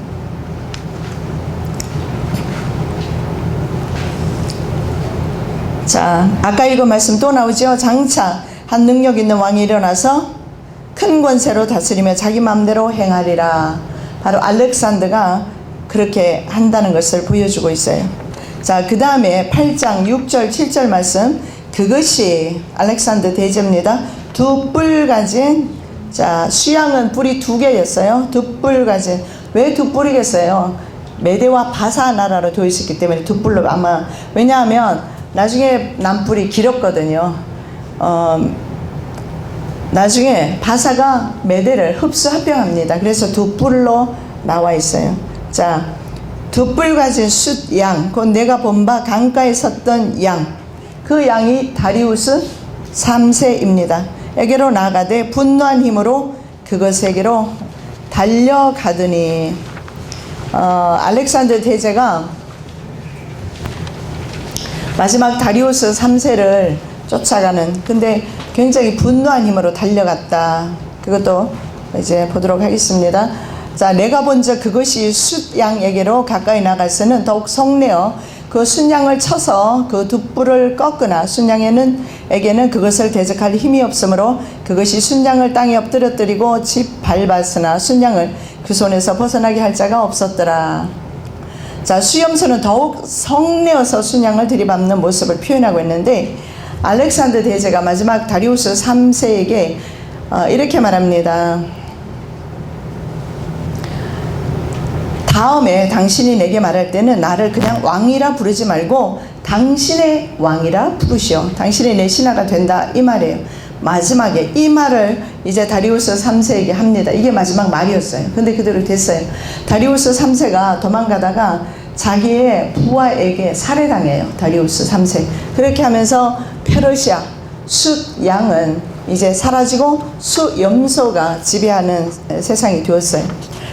자, 아까 읽은 말씀 또 나오죠. 장차 한 능력 있는 왕이 일어나서 큰 권세로 다스리며 자기 마음대로 행하리라. 바로 알렉산더가 그렇게 한다는 것을 보여주고 있어요. 자, 그 다음에 8장 6절 7절 말씀. 그것이 알렉산더 대제입니다. 두 뿔 가진, 자, 수양은 뿔이 2개였어요. 두 뿔 가진. 왜 두 뿔이겠어요? 메대와 바사 나라로 되어 있었기 때문에 두 뿔로 아마. 왜냐하면 나중에 남뿔이 길었거든요. 나중에 바사가 메대를 흡수 합병합니다. 그래서 두 뿔로 나와 있어요. 자, 두 뿔 가진 숫양, 곧 내가 본 바 강가에 섰던 양, 그 양이 다리우스 3세입니다. 에게로 나아가되 분노한 힘으로 그것에게로 달려가더니 알렉산더 대제가 마지막 다리우스 3세를 쫓아가는, 근데 굉장히 분노한 힘으로 달려갔다. 그것도 이제 보도록 하겠습니다. 자, 내가 본즉 그것이 숫양에게로 가까이 나가서는 더욱 성내어 그 순양을 쳐서 그 두 뿔을 꺾으나 순양에게는 그것을 대적할 힘이 없으므로 그것이 순양을 땅에 엎드려뜨리고 짓밟았으나 순양을 그 손에서 벗어나게 할 자가 없었더라. 자, 수염소는 더욱 성내어서 순양을 들이밟는 모습을 표현하고 있는데 알렉산더 대제가 마지막 다리우스 3세에게 이렇게 말합니다. 다음에 당신이 내게 말할 때는 나를 그냥 왕이라 부르지 말고 당신의 왕이라 부르시오. 당신이 내 신하가 된다, 이 말이에요. 마지막에 이 말을 이제 다리우스 3세에게 합니다. 이게 마지막 말이었어요. 근데 그대로 됐어요. 다리우스 3세가 도망가다가 자기의 부하에게 살해당해요. 다리우스 3세. 그렇게 하면서 페르시아 숫양은 이제 사라지고 수염소가 지배하는 세상이 되었어요.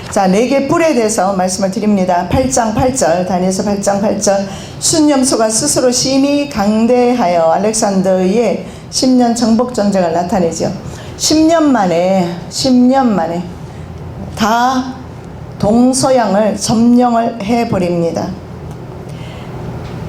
자, 4개 뿔에 대해서 말씀을 드립니다. 8장 8절, 다니엘서 8장 8절. 순염소가 스스로 심히 강대하여 알렉산더의 10년 정복전쟁을 나타내죠. 10년 만에 다 동서양을 점령을 해버립니다.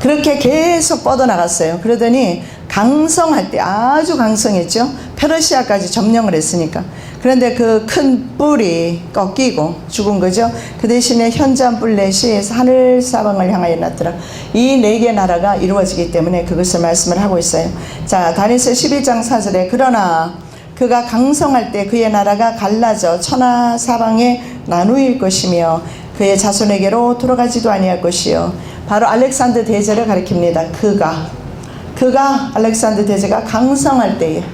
그렇게 계속 뻗어나갔어요. 그러더니 강성할 때 아주 강성했죠. 페르시아까지 점령을 했으니까. 그런데 그 큰 뿔이 꺾이고 죽은 거죠. 그 대신에 현저한 뿔렛이 하늘 사방을 향하여 났더라. 이 4개 나라가 이루어지기 때문에 그것을 말씀을 하고 있어요. 자, 다니엘서 11장 4절에 그러나 그가 강성할 때 그의 나라가 갈라져 천하 사방에 나누일 것이며 그의 자손에게로 돌아가지도 아니할 것이요. 바로 알렉산더 대제를 가리킵니다. 그가 알렉산더 대제가 강성할 때에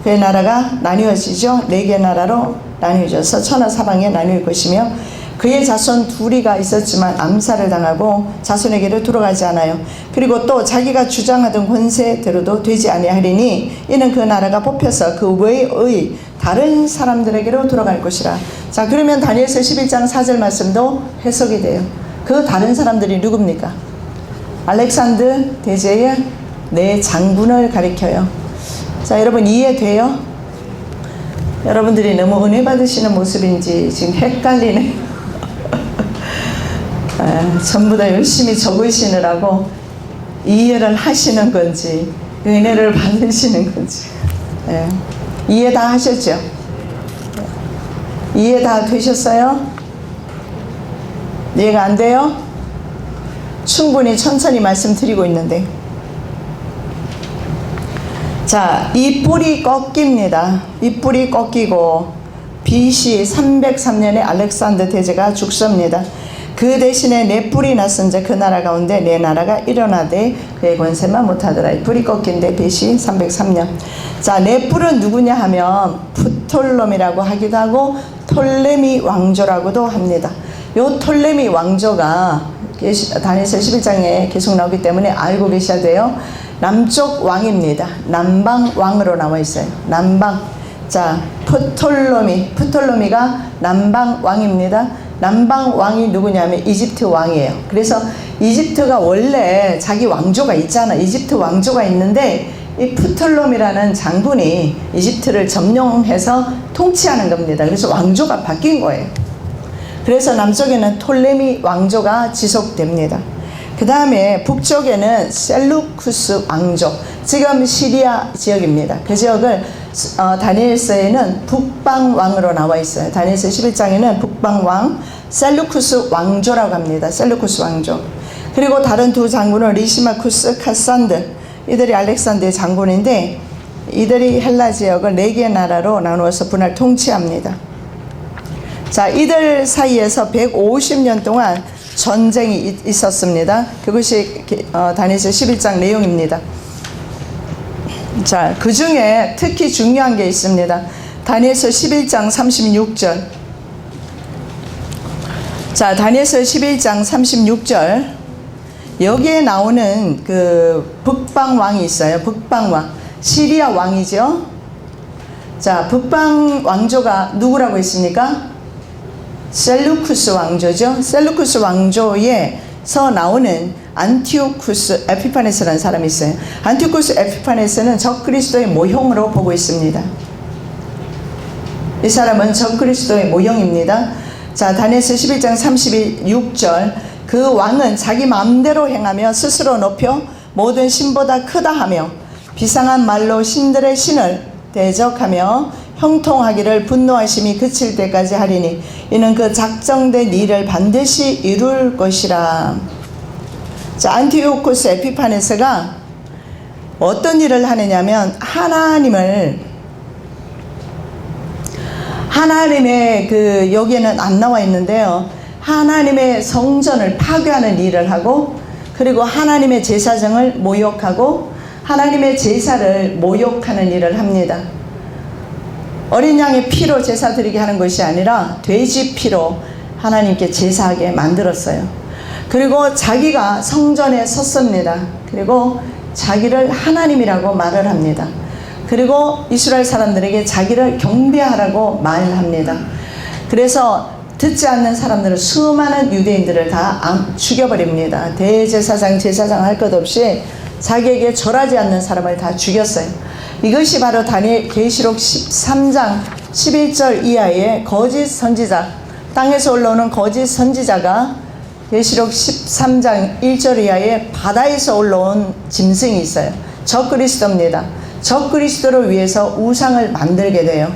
그의 나라가 나뉘어지죠. 4개 나라로 나뉘어져서 천하 사방에 나뉠 것이며 그의 자손 둘이가 있었지만 암살을 당하고 자손에게로 돌아가지 않아요. 그리고 또 자기가 주장하던 권세대로도 되지 아니하리니 이는 그 나라가 뽑혀서 그 외의 다른 사람들에게로 돌아갈 것이라. 자, 그러면 다니엘서 11장 4절 말씀도 해석이 돼요. 그 다른 사람들이 누굽니까? 알렉산더 대제의 4장군을 가리켜요. 자, 여러분 이해돼요? 여러분들이 너무 은혜 받으시는 모습인지 지금 헷갈리네. 전부 다 열심히 적으시느라고 이해를 하시는 건지 은혜를 받으시는 건지. 이해 다 하셨죠? 이해 다 되셨어요? 이해가 안 돼요? 충분히 천천히 말씀드리고 있는데. 자, 이 뿔이 꺾입니다. 이 뿔이 꺾이고 BC 303년에 알렉산더 대제가 죽습니다. 그 대신에 내 뿔이 났은즉 그 나라 가운데 내 나라가 일어나되 그의 권세만 못하더라. 이 뿔이 꺾인데 BC 303년. 자, 내 뿔은 누구냐 하면 프톨롬이라고 하기도 하고 톨레미 왕조라고도 합니다. 요 톨레미 왕조가 다니엘서 11장에 계속 나오기 때문에 알고 계셔야 돼요. 남쪽 왕입니다. 남방 왕으로 나와 있어요. 남방. 자, 프톨로미가 남방 왕입니다. 남방 왕이 누구냐면 이집트 왕이에요. 그래서 이집트가 원래 자기 왕조가 있잖아. 이집트 왕조가 있는데 이 프톨로미라는 장군이 이집트를 점령해서 통치하는 겁니다. 그래서 왕조가 바뀐 거예요. 그래서 남쪽에는 톨레미 왕조가 지속됩니다. 그 다음에 북쪽에는 셀루쿠스 왕조, 지금 시리아 지역입니다. 그 지역을 다니엘서에는 북방왕으로 나와 있어요. 다니엘서 11장에는 북방왕 셀루쿠스 왕조라고 합니다. 셀루쿠스 왕조. 그리고 다른 두 장군은 리시마쿠스 카산드, 이들이 알렉산더의 장군인데 이들이 헬라 지역을 4개 나라로 나누어서 분할 통치합니다. 자, 이들 사이에서 150년 동안 전쟁이 있었습니다. 그것이 다니엘서 11장 내용입니다. 자, 그 중에 특히 중요한 게 있습니다. 다니엘서 11장 36절. 자, 다니엘서 11장 36절. 여기에 나오는 그 북방 왕이 있어요. 북방 왕. 시리아 왕이죠. 자, 북방 왕조가 누구라고 했습니까? 셀루쿠스 왕조죠. 셀루쿠스 왕조에서 나오는 안티오쿠스 에피파네스라는 사람이 있어요. 안티오쿠스 에피파네스는 적그리스도의 모형으로 보고 있습니다. 이 사람은 적그리스도의 모형입니다. 자, 다니엘서 11장 36절. 그 왕은 자기 마음대로 행하며 스스로 높여 모든 신보다 크다 하며 비상한 말로 신들의 신을 대적하며 형통하기를 분노하심이 그칠 때까지 하리니 이는 그 작정된 일을 반드시 이룰 것이라. 자, 안티오쿠스 에피파네스가 어떤 일을 하느냐면 하나님의 그 여기에는 안 나와 있는데요. 하나님의 성전을 파괴하는 일을 하고, 그리고 하나님의 제사장을 모욕하고 하나님의 제사를 모욕하는 일을 합니다. 어린 양의 피로 제사 드리게 하는 것이 아니라 돼지 피로 하나님께 제사하게 만들었어요. 그리고 자기가 성전에 섰습니다. 그리고 자기를 하나님이라고 말을 합니다. 그리고 이스라엘 사람들에게 자기를 경배하라고 말합니다. 그래서 듣지 않는 사람들은 수많은 유대인들을 다 죽여버립니다. 대제사장, 제사장 할 것 없이 자기에게 절하지 않는 사람을 다 죽였어요. 이것이 바로 다니엘 계시록 13장 11절 이하의 거짓 선지자, 땅에서 올라오는 거짓 선지자가 계시록 13장 1절 이하의 바다에서 올라온 짐승이 있어요. 적그리스도입니다. 적그리스도를 위해서 우상을 만들게 돼요.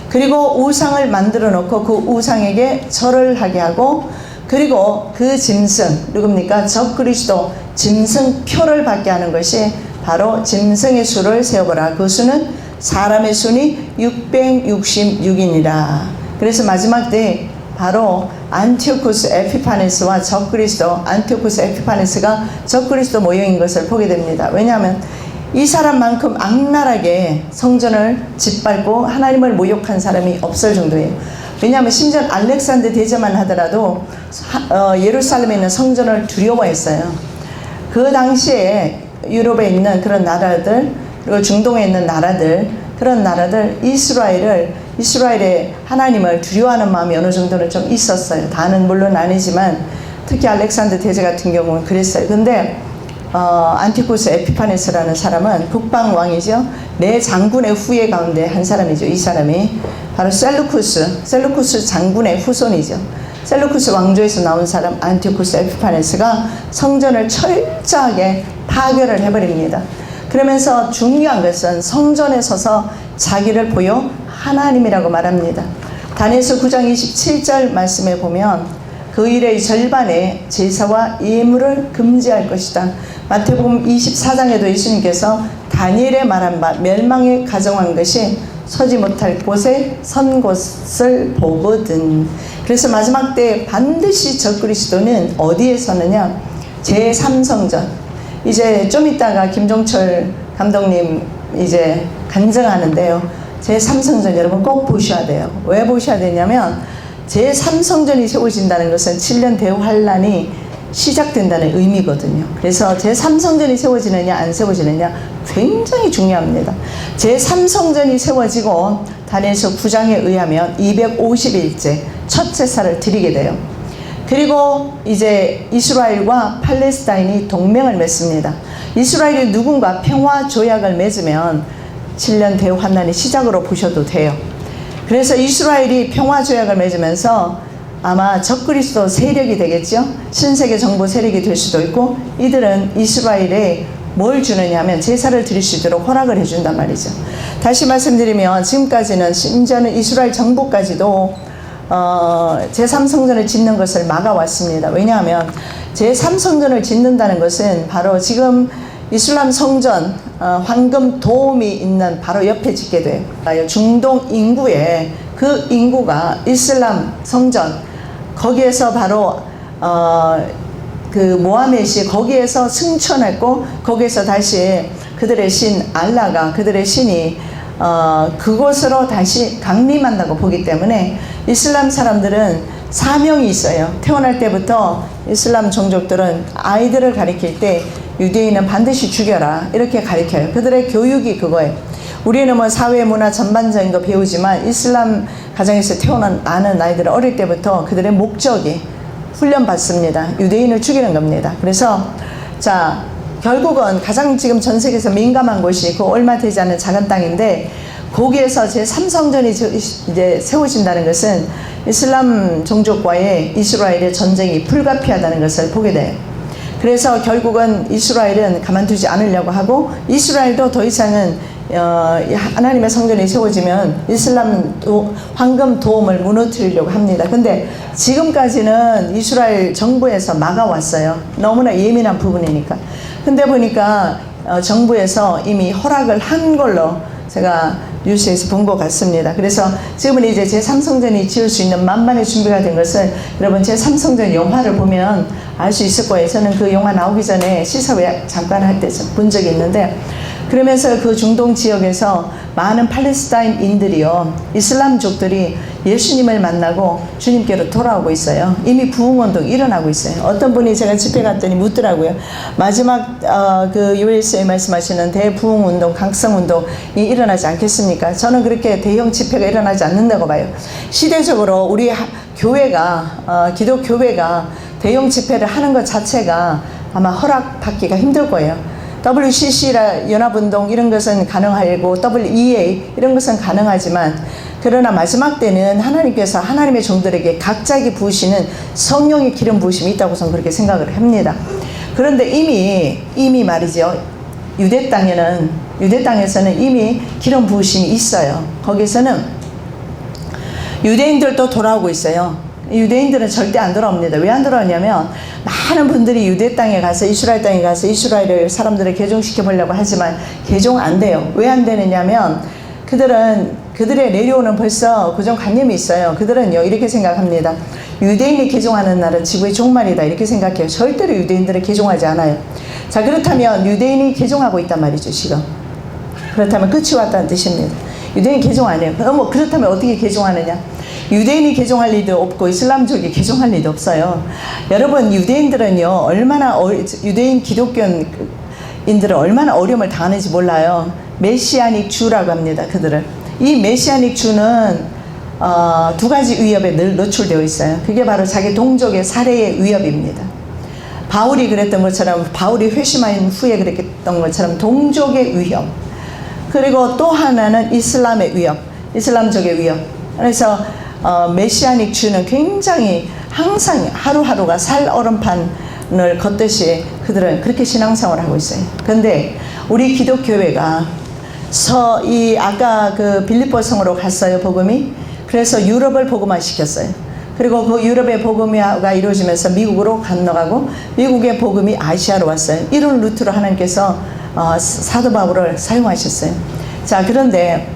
그리고 우상을 만들어 놓고 그 우상에게 절을 하게 하고, 그리고 그 짐승, 누굽니까? 적그리스도 짐승표를 받게 하는 것이 바로 짐승의 수를 세어보라. 그 수는 사람의 수니 666이니라. 그래서 마지막 때 바로 안티오쿠스 에피파네스와 적그리스도, 안티오쿠스 에피파네스가 적그리스도 모형인 것을 보게 됩니다. 왜냐하면 이 사람만큼 악랄하게 성전을 짓밟고 하나님을 모욕한 사람이 없을 정도예요. 왜냐하면 심지어 알렉산더 대제만 하더라도 예루살렘에 있는 성전을 두려워했어요. 그 당시에 유럽에 있는 그런 나라들, 그리고 중동에 있는 나라들, 그런 나라들, 이스라엘의 하나님을 두려워하는 마음이 어느 정도는 좀 있었어요. 다는 물론 아니지만 특히 알렉산더 대제 같은 경우는 그랬어요. 근데 안티쿠스 에피파네스라는 사람은 북방왕이죠. 네 장군의 후예 가운데 한 사람이죠. 이 사람이 바로 셀루쿠스 장군의 후손이죠. 셀루쿠스 왕조에서 나온 사람 안티쿠스 에피파네스가 성전을 철저하게 파괴를 해버립니다. 그러면서 중요한 것은 성전에 서서 자기를 보여 하나님이라고 말합니다. 다니엘서 9장 27절 말씀에 보면 그 일의 절반에 제사와 예물을 금지할 것이다. 마태복음 24장에도 예수님께서 다니엘의 말한 바 멸망에 가정한 것이 서지 못할 곳에 선 곳을 보거든. 그래서 마지막 때 반드시 적그리스도는 어디에 서느냐? 제3성전. 이제 좀 이따가 김종철 감독님 이제 간증하는데요. 제3성전 여러분 꼭 보셔야 돼요. 왜 보셔야 되냐면 제3성전이 세워진다는 것은 7년 대환란이 시작된다는 의미거든요. 그래서 제3성전이 세워지느냐 안 세워지느냐 굉장히 중요합니다. 제3성전이 세워지고 다니엘서 9장에 의하면 250일째 첫 제사를 드리게 돼요. 그리고 이제 이스라엘과 팔레스타인이 동맹을 맺습니다. 이스라엘이 누군가 평화 조약을 맺으면 7년 대환란의 시작으로 보셔도 돼요. 그래서 이스라엘이 평화 조약을 맺으면서 아마 적그리스도 세력이 되겠죠. 신세계 정부 세력이 될 수도 있고, 이들은 이스라엘에 뭘 주느냐 하면 제사를 드릴 수 있도록 허락을 해준단 말이죠. 다시 말씀드리면 지금까지는 심지어는 이스라엘 정부까지도 제3성전을 짓는 것을 막아왔습니다. 왜냐하면 제3성전을 짓는다는 것은 바로 지금 이슬람 성전 황금 도움이 있는 바로 옆에 짓게 돼요. 중동 인구에 그 인구가 이슬람 성전 거기에서 바로 그 모하멧이 거기에서 승천했고, 거기에서 다시 그들의 신 알라가, 그들의 신이 그곳으로 다시 강림한다고 보기 때문에 이슬람 사람들은 사명이 있어요. 태어날 때부터 이슬람 종족들은 아이들을 가리킬 때 유대인은 반드시 죽여라 이렇게 가르쳐요. 그들의 교육이 그거예요. 우리는 뭐 사회 문화 전반적인 거 배우지만 이슬람 가정에서 태어난 아이들은 어릴 때부터 그들의 목적이 훈련받습니다. 유대인을 죽이는 겁니다. 그래서 자 결국은 가장 지금 전 세계에서 민감한 곳이 그 얼마 되지 않은 작은 땅인데, 거기에서 제3성전이 이제 세워진다는 것은 이슬람 종족과의 이스라엘의 전쟁이 불가피하다는 것을 보게 돼요. 그래서 결국은 이스라엘은 가만두지 않으려고 하고, 이스라엘도 더 이상은 하나님의 성전이 세워지면 이슬람 황금 도움을 무너뜨리려고 합니다. 근데 지금까지는 이스라엘 정부에서 막아왔어요. 너무나 예민한 부분이니까. 근데 보니까 정부에서 이미 허락을 한 걸로 제가 뉴스에서 본 것 같습니다. 그래서 지금은 이제 제3성전이 지을 수 있는 만반의 준비가 된 것을 여러분 제3성전 영화를 보면 알 수 있을 거예요. 저는 그 영화 나오기 전에 시사회 잠깐 할 때 본 적이 있는데, 그러면서 그 중동 지역에서 많은 팔레스타인인들이요, 이슬람족들이 예수님을 만나고 주님께로 돌아오고 있어요. 이미 부흥운동이 일어나고 있어요. 어떤 분이 제가 집회 갔더니 묻더라고요. 마지막 그 US에 말씀하시는 대부흥운동, 각성운동이 일어나지 않겠습니까? 저는 그렇게 대형 집회가 일어나지 않는다고 봐요. 시대적으로 우리 교회가 기독교회가 대형 집회를 하는 것 자체가 아마 허락받기가 힘들 거예요. WCC라 연합운동 이런 것은 가능하고 WEA 이런 것은 가능하지만, 그러나 마지막 때는 하나님께서 하나님의 종들에게 각자에게 부으시는 성령의 기름 부으심이 있다고 저는 그렇게 생각을 합니다. 그런데 이미 말이죠, 유대 땅에서는 이미 기름 부으심이 있어요. 거기서는 유대인들도 돌아오고 있어요. 유대인들은 절대 안 돌아옵니다. 왜 안 돌아오냐면 많은 분들이 유대 땅에 가서 이스라엘 땅에 가서 이스라엘을 사람들을 개종시켜 보려고 하지만 개종 안 돼요. 왜 안 되느냐면 그들의 내려오는 벌써 고정관념이 있어요. 그들은요 이렇게 생각합니다. 유대인이 개종하는 날은 지구의 종말이다 이렇게 생각해요. 절대로 유대인들은 개종하지 않아요. 자, 그렇다면 유대인이 개종하고 있단 말이죠 지금. 그렇다면 끝이 왔다는 뜻입니다. 유대인 개종 안 해요. 그렇다면 어떻게 개종하느냐? 유대인이 개종할 리도 없고 이슬람족이 개종할 리도 없어요. 여러분, 유대인들은요 유대인 기독교인들은 얼마나 어려움을 당하는지 몰라요. 메시아닉 주라고 합니다. 그들을. 이 메시아닉 주는 두 가지 위협에 늘 노출되어 있어요. 그게 바로 자기 동족의 살해의 위협입니다. 바울이 그랬던 것처럼, 바울이 회심한 후에 그랬던 것처럼 동족의 위협, 그리고 또 하나는 이슬람의 위협, 이슬람족의 위협. 그래서 메시아닉 주는 굉장히 항상 하루하루가 살 얼음판을 걷듯이 그들은 그렇게 신앙생활을 하고 있어요. 그런데 우리 기독교회가 아까 그 빌립보 성으로 갔어요, 복음이. 그래서 유럽을 복음화 시켰어요. 그리고 그 유럽의 복음화가 이루어지면서 미국으로 건너가고 미국의 복음이 아시아로 왔어요. 이런 루트로 하나님께서 사도 바울을 사용하셨어요. 자, 그런데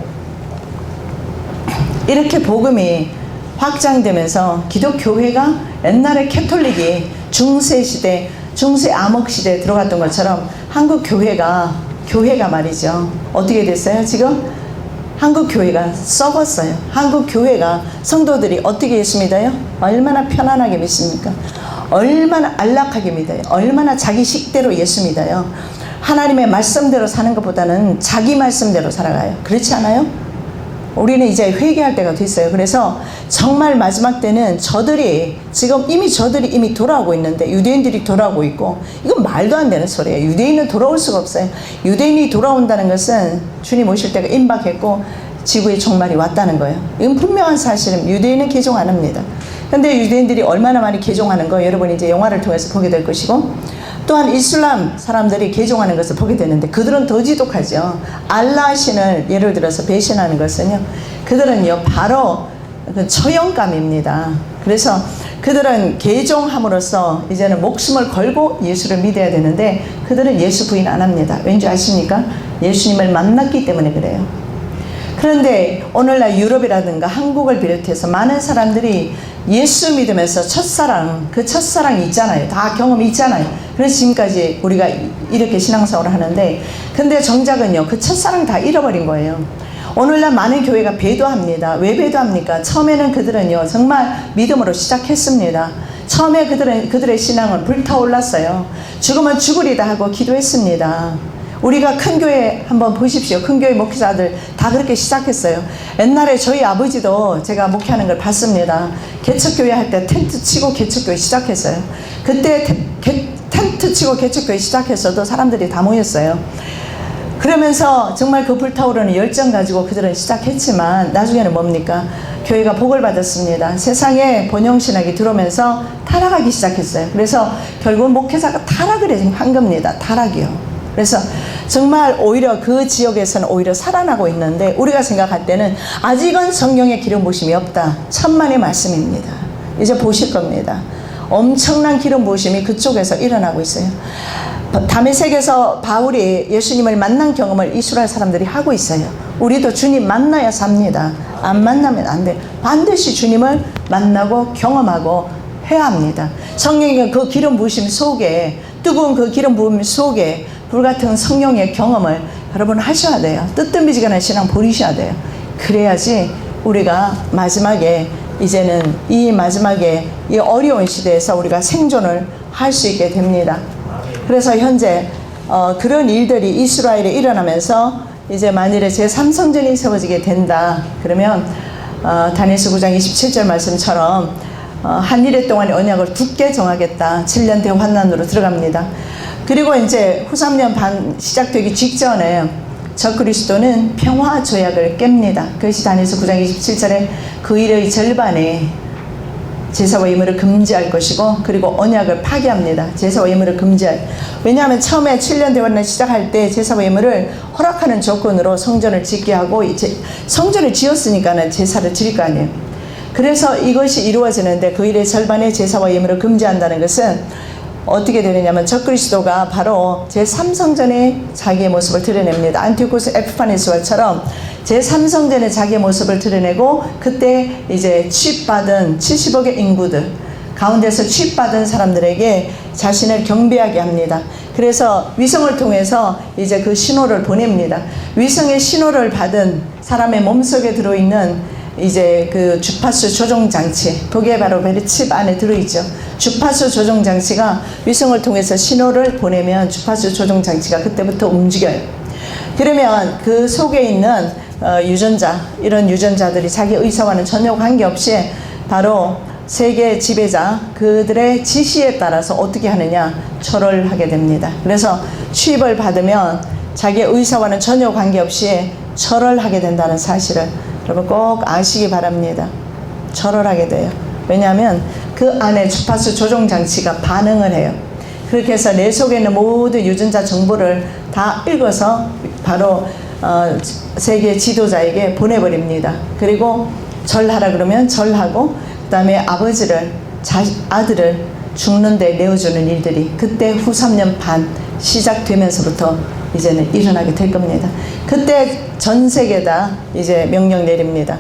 이렇게 복음이 확장되면서 기독교회가 옛날에 캐톨릭이 중세시대, 중세 암흑시대에 들어갔던 것처럼 한국 교회가 말이죠. 어떻게 됐어요? 지금 한국 교회가 썩었어요. 한국 교회가 성도들이 어떻게 예수 믿어요? 얼마나 편안하게 믿습니까? 얼마나 안락하게 믿어요? 얼마나 자기 식대로 예수 믿어요? 하나님의 말씀대로 사는 것보다는 자기 말씀대로 살아가요. 그렇지 않아요? 우리는 이제 회개할 때가 됐어요. 그래서 정말 마지막 때는 저들이 이미 돌아오고 있는데, 유대인들이 돌아오고 있고, 이건 말도 안 되는 소리예요. 유대인은 돌아올 수가 없어요. 유대인이 돌아온다는 것은 주님 오실 때가 임박했고 지구의 종말이 왔다는 거예요. 이건 분명한 사실은 유대인은 개종 안 합니다. 근데 유대인들이 얼마나 많이 개종하는 거 여러분이 이제 영화를 통해서 보게 될 것이고, 또한 이슬람 사람들이 개종하는 것을 보게 되는데 그들은 더 지독하죠. 알라 신을 예를 들어서 배신하는 것은요, 그들은요 바로 그 처형감입니다. 그래서 그들은 개종함으로써 이제는 목숨을 걸고 예수를 믿어야 되는데 그들은 예수 부인 안 합니다. 왠지 아십니까? 예수님을 만났기 때문에 그래요. 그런데 오늘날 유럽이라든가 한국을 비롯해서 많은 사람들이 예수 믿으면서 그 첫사랑이 있잖아요. 다 경험이 있잖아요. 그래서 지금까지 우리가 이렇게 신앙생활을 하는데, 근데 정작은요 그 첫사랑 다 잃어버린 거예요. 오늘날 많은 교회가 배도합니다. 왜 배도합니까? 처음에는 그들은요 정말 믿음으로 시작했습니다. 처음에 그들의 신앙은 불타올랐어요. 죽으면 죽으리다 하고 기도했습니다. 우리가 큰 교회 한번 보십시오. 큰 교회 목회자들 다 그렇게 시작했어요. 옛날에 저희 아버지도 제가 목회하는 걸 봤습니다. 개척교회 할 때 텐트 치고 개척교회 시작했어요. 그때 텐트 치고 개척교회 시작했어도 사람들이 다 모였어요. 그러면서 정말 그 불타오르는 열정 가지고 그들은 시작했지만 나중에는 뭡니까? 교회가 복을 받았습니다. 세상에 본영신학이 들어오면서 타락하기 시작했어요. 그래서 결국은 목회자가 타락을 한 겁니다. 타락이요. 그래서 정말 오히려 그 지역에서는 오히려 살아나고 있는데, 우리가 생각할 때는 아직은 성령의 기름 부으심이 없다. 천만의 말씀입니다. 이제 보실 겁니다. 엄청난 기름 부으심이 그쪽에서 일어나고 있어요. 다메섹에서 바울이 예수님을 만난 경험을 이스라엘 사람들이 하고 있어요. 우리도 주님 만나야 삽니다. 안 만나면 안 돼. 반드시 주님을 만나고 경험하고 해야 합니다. 성령의 그 기름 부으심 속에, 뜨거운 그 기름 부음 속에 불같은 성령의 경험을 여러분 하셔야 돼요. 뜨뜻미지근한 신앙 버리셔야 돼요. 그래야지 우리가 마지막에, 이제는 이 마지막에 이 어려운 시대에서 우리가 생존을 할 수 있게 됩니다. 그래서 현재 그런 일들이 이스라엘에 일어나면서 이제 만일에 제3성전이 세워지게 된다 그러면 다니엘서 9장 27절 말씀처럼 한 일해 동안의 언약을 굳게 정하겠다. 7년 대환난으로 들어갑니다. 그리고 이제 후 3년 반 시작되기 직전에 적그리스도는 평화 조약을 깹니다. 그것이 다니엘서 9장 27절에 그 일의 절반에 제사와 예물을 금지할 것이고, 그리고 언약을 파기합니다. 제사와 예물을 금지할. 왜냐하면 처음에 7년 대원을 시작할 때 제사와 예물을 허락하는 조건으로 성전을 짓게 하고, 이제 성전을 지었으니까는 제사를 드릴 거 아니에요. 그래서 이것이 이루어지는데 그 일의 절반의 제사와 예물을 금지한다는 것은 어떻게 되느냐면 적그리스도가 바로 제3성전에 자기의 모습을 드러냅니다. 안티오코스 에피파네스와처럼 제3성전에 자기의 모습을 드러내고, 그때 이제 취입받은 70억의 인구들 가운데서 취입받은 사람들에게 자신을 경배하게 합니다. 그래서 위성을 통해서 이제 그 신호를 보냅니다. 위성의 신호를 받은 사람의 몸속에 들어있는 이제 그 주파수 조종 장치, 그게 바로 칩 안에 들어있죠. 주파수 조종 장치가 위성을 통해서 신호를 보내면 주파수 조종 장치가 그때부터 움직여요. 그러면 그 속에 있는 유전자, 이런 유전자들이 자기 의사와는 전혀 관계없이 바로 세계 지배자 그들의 지시에 따라서 어떻게 하느냐, 절을 하게 됩니다. 그래서 취입을 받으면 자기의 의사와는 전혀 관계없이 절을 하게 된다는 사실을 여러분 꼭 아시기 바랍니다. 절을 하게 돼요. 왜냐하면 그 안에 주파수 조종 장치가 반응을 해요. 그렇게 해서 내 속에 있는 모든 유전자 정보를 다 읽어서 바로 세계 지도자에게 보내버립니다. 그리고 절하라 그러면 절하고, 그 다음에 아버지를, 아들을 죽는데 내어주는 일들이 그때 후 3년 반 시작되면서부터 이제는 일어나게 될 겁니다. 그때 전 세계다 이제 명령 내립니다.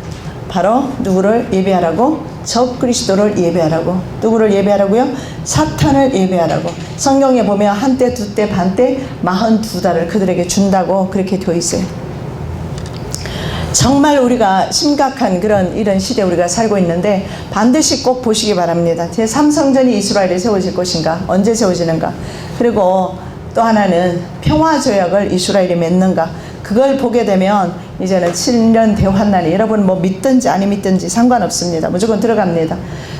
바로 누구를 예배하라고? 적그리스도를 예배하라고. 누구를 예배하라고요? 사탄을 예배하라고. 성경에 보면 한때, 두때, 반때, 42달을 그들에게 준다고 그렇게 되어 있어요. 정말 우리가 심각한 이런 시대에 우리가 살고 있는데 반드시 꼭 보시기 바랍니다. 제3성전이 이스라엘에 세워질 것인가? 언제 세워지는가? 그리고 또 하나는 평화조약을 이스라엘이 맺는가? 그걸 보게 되면 이제는 7년 대환란이, 여러분 뭐 믿든지 아니 믿든지 상관없습니다. 무조건 들어갑니다.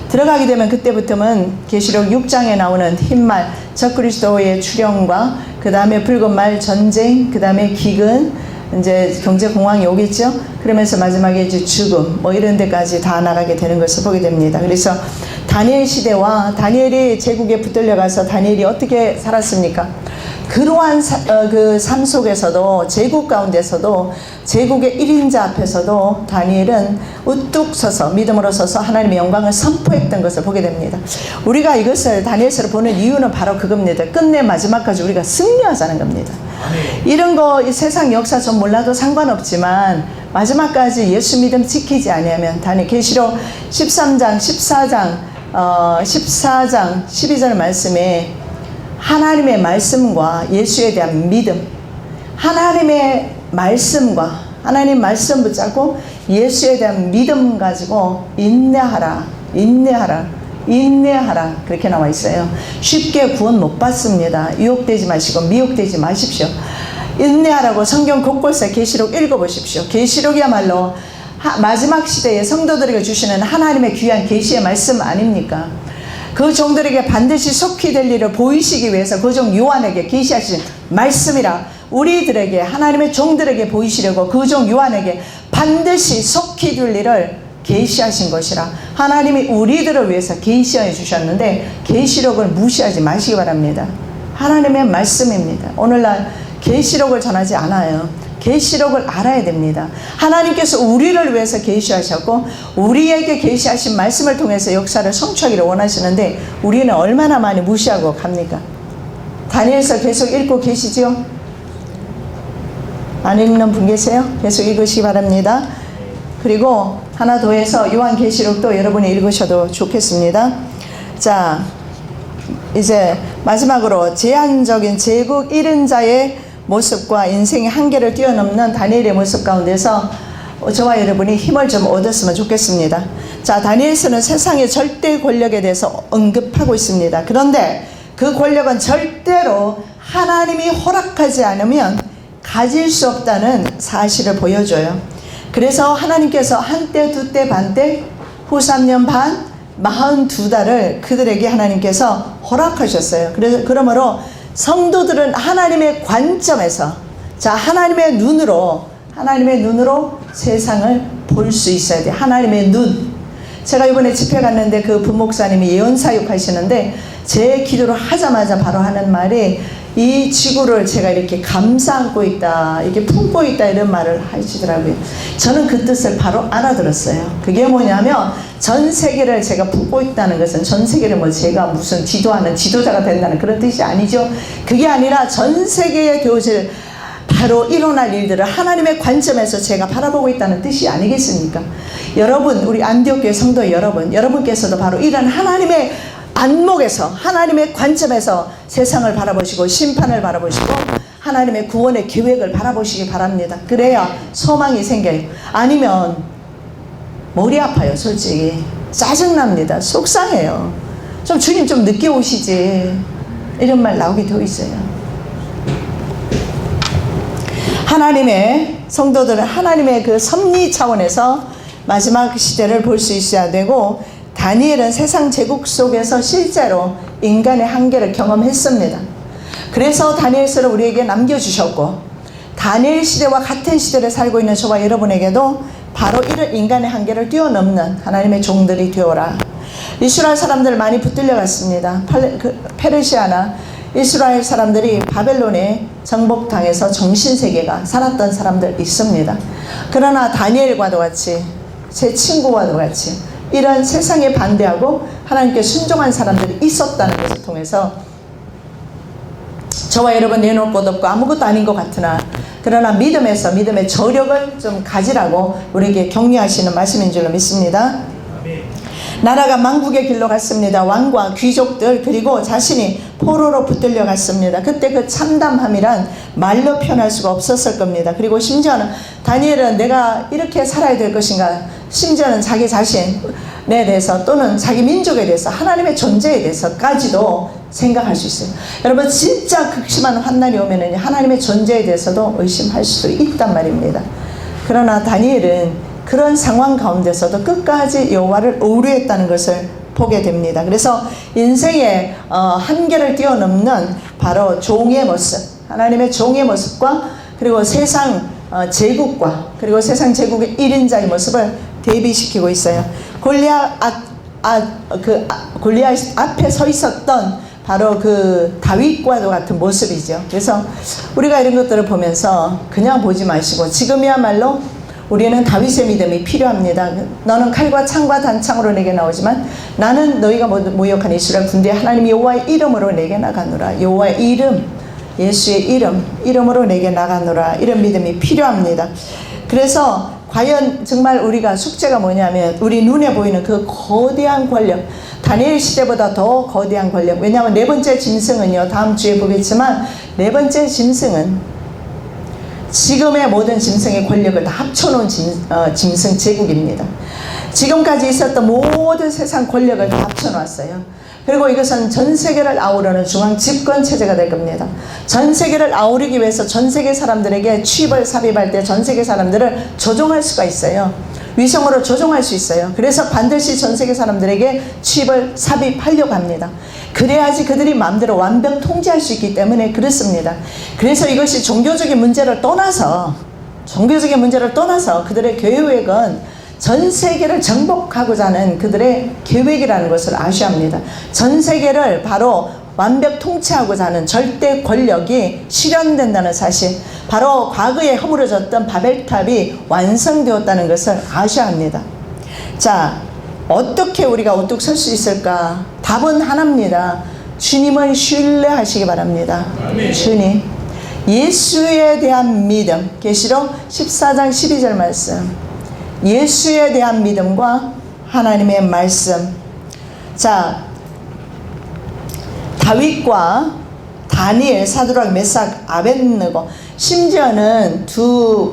들어가게 되면 그때부터는 계시록 6장에 나오는 흰말, 적그리스도의 출현과 그 다음에 붉은 말 전쟁, 그 다음에 기근, 이제 경제공황이 오겠죠. 그러면서 마지막에 이제 죽음, 뭐 이런 데까지 다 나가게 되는 것을 보게 됩니다. 그래서 다니엘 시대와 다니엘이 제국에 붙들려 가서 다니엘이 어떻게 살았습니까? 그러한 그 삶 속에서도, 제국 가운데서도, 제국의 1인자 앞에서도 다니엘은 우뚝 서서 믿음으로 서서 하나님의 영광을 선포했던 것을 보게 됩니다. 우리가 이것을 다니엘서를 보는 이유는 바로 그겁니다. 끝내 마지막까지 우리가 승리하자는 겁니다. 이런 거 이 세상 역사 좀 몰라도 상관없지만 마지막까지 예수 믿음 지키지 아니하면, 계시록 13장 14장 12절 말씀에 하나님의 말씀과 예수에 대한 믿음, 하나님의 말씀과 하나님 말씀 붙잡고 예수에 대한 믿음 가지고 인내하라 그렇게 나와 있어요. 쉽게 구원 못 받습니다. 유혹되지 마시고 미혹되지 마십시오. 인내하라고 성경 곳곳에 계시록 읽어보십시오. 계시록이야말로 마지막 시대에 성도들에게 주시는 하나님의 귀한 계시의 말씀 아닙니까? 그 종들에게 반드시 속히 될 일을 보이시기 위해서 그 종 요한에게 계시하신 말씀이라, 우리들에게, 하나님의 종들에게 보이시려고 그 종 요한에게 반드시 속히 될 일을 계시하신 것이라. 하나님이 우리들을 위해서 계시해 주셨는데 계시록을 무시하지 마시기 바랍니다. 하나님의 말씀입니다. 오늘날 계시록을 전하지 않아요. 계시록을 알아야 됩니다. 하나님께서 우리를 위해서 계시하셨고 우리에게 계시하신 말씀을 통해서 역사를 성취하기를 원하시는데 우리는 얼마나 많이 무시하고 갑니까? 다니엘서 계속 읽고 계시지요? 안 읽는 분 계세요? 계속 읽으시기 바랍니다. 그리고 하나 더 해서 요한계시록도 여러분이 읽으셔도 좋겠습니다. 자, 이제 마지막으로 제한적인 제국 1인자의 모습과 인생의 한계를 뛰어넘는 다니엘의 모습 가운데서 저와 여러분이 힘을 좀 얻었으면 좋겠습니다. 자, 다니엘서는 세상의 절대 권력에 대해서 언급하고 있습니다. 그런데 그 권력은 절대로 하나님이 허락하지 않으면 가질 수 없다는 사실을 보여줘요. 그래서 하나님께서 한때, 두때, 반때, 후 3년 반, 42달을 그들에게 하나님께서 허락하셨어요. 그러므로 성도들은 하나님의 관점에서, 자, 하나님의 눈으로 세상을 볼 수 있어야 돼. 하나님의 눈. 제가 이번에 집회 갔는데 그 부목사님이 예언사역 하시는데 제 기도를 하자마자 바로 하는 말이 이 지구를 제가 이렇게 감싸 안고 있다, 이렇게 품고 있다, 이런 말을 하시더라고요. 저는 그 뜻을 바로 알아들었어요. 그게 뭐냐면 전 세계를 제가 품고 있다는 것은 전 세계를 뭐 제가 무슨 지도하는 지도자가 된다는 그런 뜻이 아니죠. 그게 아니라 전 세계의 교실 바로 일어날 일들을 하나님의 관점에서 제가 바라보고 있다는 뜻이 아니겠습니까? 여러분, 우리 안디옥교회 성도 여러분께서도 바로 이런 하나님의 안목에서, 하나님의 관점에서 세상을 바라보시고 심판을 바라보시고 하나님의 구원의 계획을 바라보시기 바랍니다. 그래야 소망이 생겨요. 아니면 머리 아파요. 솔직히 짜증납니다. 속상해요. 좀 주님 좀 늦게 오시지, 이런 말 나오게 되어 있어요. 하나님의 성도들은 하나님의 그 섭리 차원에서 마지막 시대를 볼 수 있어야 되고, 다니엘은 세상 제국 속에서 실제로 인간의 한계를 경험했습니다. 그래서 다니엘서를 우리에게 남겨주셨고, 다니엘 시대와 같은 시대를 살고 있는 저와 여러분에게도 바로 이런 인간의 한계를 뛰어넘는 하나님의 종들이 되어라. 이스라엘 사람들 많이 붙들려 갔습니다. 페르시아나 이스라엘 사람들이 바벨론에 정복당해서 정신세계가 살았던 사람들 있습니다. 그러나 다니엘과도 같이, 제 친구와도 같이 이런 세상에 반대하고 하나님께 순종한 사람들이 있었다는 것을 통해서 저와 여러분 내놓을 것 없고 아무것도 아닌 것 같으나, 그러나 믿음에서 믿음의 저력을 좀 가지라고 우리에게 격려하시는 말씀인 줄로 믿습니다. 나라가 만국의 길로 갔습니다. 왕과 귀족들 그리고 자신이 포로로 붙들려 갔습니다. 그때 그 참담함이란 말로 표현할 수가 없었을 겁니다. 그리고 심지어는 다니엘은 내가 이렇게 살아야 될 것인가, 심지어는 자기 자신에 대해서 또는 자기 민족에 대해서 하나님의 존재에 대해서까지도 생각할 수 있어요. 여러분, 진짜 극심한 환난이 오면은 하나님의 존재에 대해서도 의심할 수도 있단 말입니다. 그러나 다니엘은 그런 상황 가운데서도 끝까지 여호와를 의뢰했다는 것을 보게 됩니다. 그래서 인생의 한계를 뛰어넘는 바로 종의 모습, 하나님의 종의 모습과 그리고 세상 제국과 그리고 세상 제국의 1인자의 모습을 대비시키고 있어요. 골리앗 앞에 서 있었던 바로 그 다윗과도 같은 모습이죠. 그래서 우리가 이런 것들을 보면서 그냥 보지 마시고 지금이야말로 우리는 다윗의 믿음이 필요합니다. 너는 칼과 창과 단창으로 내게 나오지만 나는 너희가 모욕한 이스라엘 군대 하나님 여호와의 이름으로 내게 나가노라. 여호와의 이름, 예수의 이름으로 내게 나가노라. 이런 믿음이 필요합니다. 그래서 과연 정말 우리가 숙제가 뭐냐면 우리 눈에 보이는 그 거대한 권력, 다니엘 시대보다 더 거대한 권력. 왜냐하면 네 번째 짐승은요, 다음 주에 보겠지만 네 번째 짐승은 지금의 모든 짐승의 권력을 다 합쳐놓은 짐승 제국입니다. 지금까지 있었던 모든 세상 권력을 다 합쳐놨어요. 그리고 이것은 전 세계를 아우르는 중앙 집권 체제가 될 겁니다. 전 세계를 아우르기 위해서 전 세계 사람들에게 취입을 삽입할 때 전 세계 사람들을 조종할 수가 있어요. 위성으로 조종할 수 있어요. 그래서 반드시 전 세계 사람들에게 취입을 삽입하려고 합니다. 그래야지 그들이 마음대로 완벽 통제할 수 있기 때문에 그렇습니다. 그래서 이것이 종교적인 문제를 떠나서 그들의 계획은 전 세계를 정복하고자 하는 그들의 계획이라는 것을 아셔야 합니다. 전 세계를 바로 완벽 통치하고자 하는 절대 권력이 실현된다는 사실, 바로 과거에 허물어졌던 바벨탑이 완성되었다는 것을 아셔야 합니다. 자, 어떻게 우리가 우뚝 설 수 있을까? 답은 하나입니다. 주님을 신뢰하시기 바랍니다. 아멘. 주님, 예수에 대한 믿음, 계시록 14장 12절 말씀, 예수에 대한 믿음과 하나님의 말씀. 자, 다윗과 다니엘, 사드락, 메삭, 아벳느고, 심지어는 두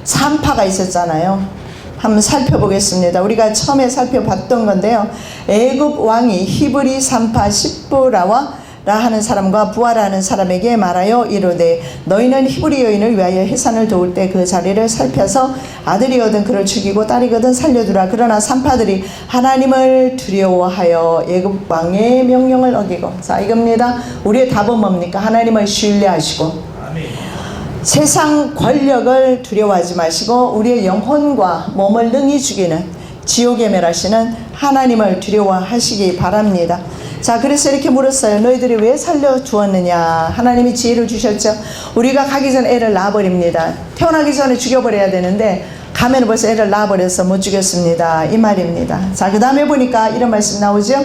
산파가 있었잖아요. 한번 살펴보겠습니다. 우리가 처음에 살펴봤던 건데요. 애굽 왕이 히브리 산파 십부라와 라 하는 사람과 부하라는 사람에게 말하여 이르되 너희는 히브리 여인을 위하여 해산을 도울 때 그 자리를 살펴서 아들이거든 그를 죽이고 딸이거든 살려두라. 그러나 산파들이 하나님을 두려워하여 애굽 왕의 명령을 어기고. 자, 이겁니다. 우리의 답은 뭡니까? 하나님을 신뢰하시고 세상 권력을 두려워하지 마시고 우리의 영혼과 몸을 능히 죽이는 지옥에 멸하시는 하나님을 두려워하시기 바랍니다. 자, 그래서 이렇게 물었어요. 너희들이 왜 살려주었느냐. 하나님이 지혜를 주셨죠. 우리가 가기 전에 애를 낳아버립니다. 태어나기 전에 죽여버려야 되는데 가면 벌써 애를 낳아버려서 못 죽였습니다. 이 말입니다. 자, 그 다음에 보니까 이런 말씀 나오죠.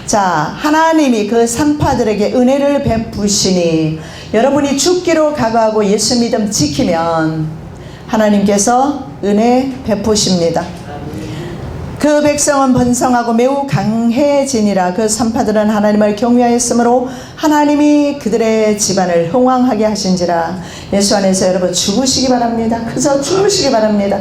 자, 하나님이 그 산파들에게 은혜를 베푸시니 여러분이 죽기로 각오하고 예수 믿음 지키면 하나님께서 은혜 베푸십니다. 그 백성은 번성하고 매우 강해지니라. 그 산파들은 하나님을 경외하였으므로 하나님이 그들의 집안을 흥왕하게 하신지라. 예수 안에서 여러분 죽으시기 바랍니다. 그저 죽으시기 바랍니다.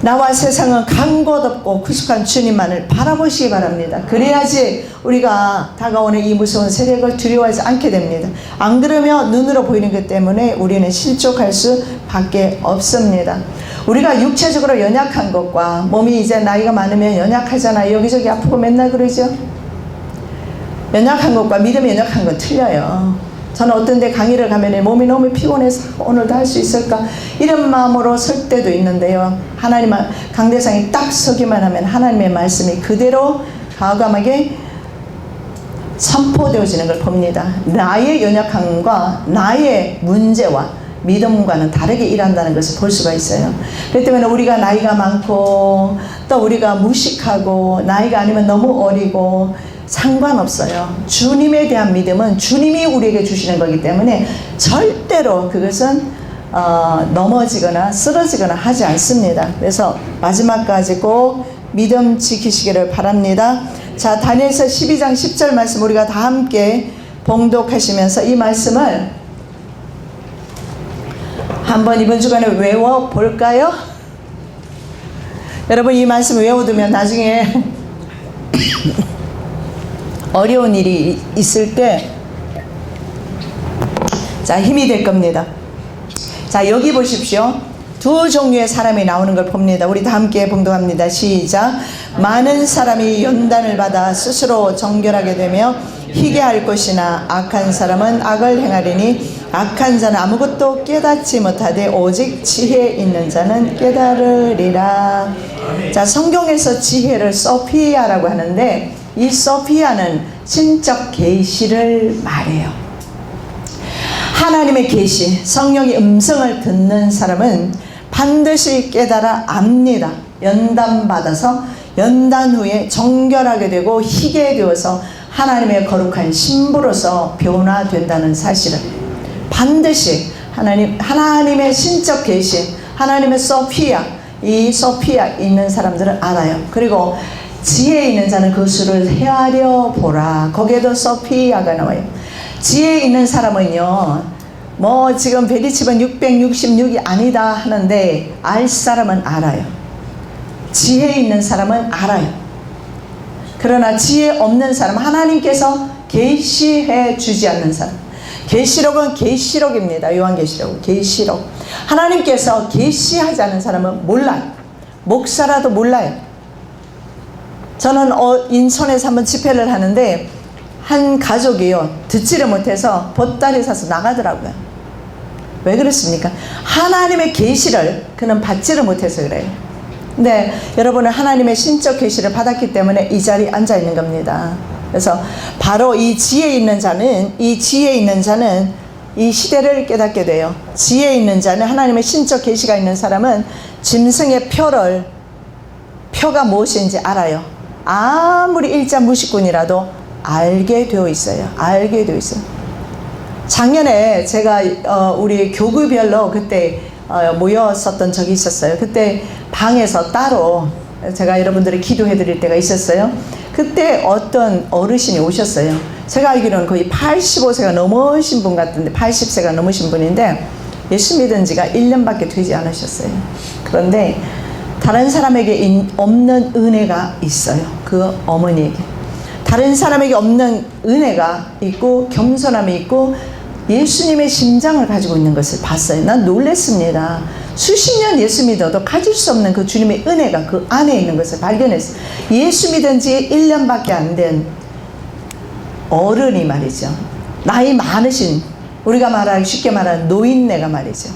나와 세상은 간 곳 없고 구속한 주님만을 바라보시기 바랍니다. 그래야지 우리가 다가오는 이 무서운 세력을 두려워하지 않게 됩니다. 안 그러면 눈으로 보이는 것 때문에 우리는 실족할 수밖에 없습니다. 우리가 육체적으로 연약한 것과 몸이 이제 나이가 많으면 연약하잖아요. 여기저기 아프고 맨날 그러죠. 연약한 것과 믿음이 연약한 건 틀려요. 저는 어떤 데 강의를 가면 몸이 너무 피곤해서 오늘도 할 수 있을까 이런 마음으로 설 때도 있는데요. 하나님 강대상이 딱 서기만 하면 하나님의 말씀이 그대로 과감하게 선포되어지는 걸 봅니다. 나의 연약함과 나의 문제와 믿음과는 다르게 일한다는 것을 볼 수가 있어요. 그렇기 때문에 우리가 나이가 많고 또 우리가 무식하고 나이가 아니면 너무 어리고 상관없어요. 주님에 대한 믿음은 주님이 우리에게 주시는 거기 때문에 절대로 그것은 넘어지거나 쓰러지거나 하지 않습니다. 그래서 마지막까지 꼭 믿음 지키시기를 바랍니다. 자, 다니엘서 12장 10절 말씀 우리가 다 함께 봉독하시면서 이 말씀을 한번 이번 주간에 외워볼까요? 여러분 이 말씀 외워두면 나중에 어려운 일이 있을 때 자, 힘이 될 겁니다. 자, 여기 보십시오. 두 종류의 사람이 나오는 걸 봅니다. 우리 다 함께 봉독합니다. 시작. 많은 사람이 연단을 받아 스스로 정결하게 되며 희게 할 것이나 악한 사람은 악을 행하리니 악한 자는 아무것도 깨닫지 못하되 오직 지혜 있는 자는 깨달으리라. 자, 성경에서 지혜를 소피아라고 하는데 이 소피아는 신적 계시를 말해요. 하나님의 계시, 성령의 음성을 듣는 사람은 반드시 깨달아 압니다. 연단받아서 연단 후에 정결하게 되고 희게 되어서 하나님의 거룩한 신부로서 변화된다는 사실을 반드시 하나님의 신적 계시, 하나님의 소피아, 이 소피아 있는 사람들은 알아요. 그리고 지혜 있는 자는 그 수를 헤아려 보라. 거기에도 소피아가 나와요. 지혜 있는 사람은요, 뭐 지금 베리칩은 666이 아니다 하는데 알 사람은 알아요. 지혜 있는 사람은 알아요. 그러나 지혜 없는 사람, 하나님께서 계시해 주지 않는 사람, 계시록은 계시록입니다. 요한계시록 계시록, 하나님께서 계시하지 않은 사람은 몰라요. 목사라도 몰라요. 저는 인천에서 한번 집회를 하는데 한 가족이요, 듣지를 못해서 보따리 사서 나가더라고요. 왜 그렇습니까? 하나님의 계시를 그는 받지를 못해서 그래요. 근데 여러분은 하나님의 신적 계시를 받았기 때문에 이 자리에 앉아 있는 겁니다. 그래서 바로 이 지혜 있는 자는 이 시대를 깨닫게 돼요. 지혜 있는 자는, 하나님의 신적 계시가 있는 사람은 짐승의 표가 무엇인지 알아요. 아무리 일자 무식꾼이라도 알게 되어 있어요. 알게 되어 있어요. 작년에 제가 우리 교구별로 그때 모였었던 적이 있었어요. 그때 방에서 따로 제가 여러분들이 기도해 드릴 때가 있었어요. 그때 어떤 어르신이 오셨어요. 제가 알기로는 거의 85세가 넘으신 분 같은데, 80세가 넘으신 분인데 예수 믿은 지가 1년밖에 되지 않으셨어요. 그런데 다른 사람에게 없는 은혜가 있어요. 그 어머니에게 다른 사람에게 없는 은혜가 있고 겸손함이 있고 예수님의 심장을 가지고 있는 것을 봤어요. 난 놀랐습니다. 수십 년 예수 믿어도 가질 수 없는 그 주님의 은혜가 그 안에 있는 것을 발견했어요. 예수 믿은 지 1년밖에 안 된 어른이 말이죠. 나이 많으신, 우리가 쉽게 말하는 노인네가 말이죠.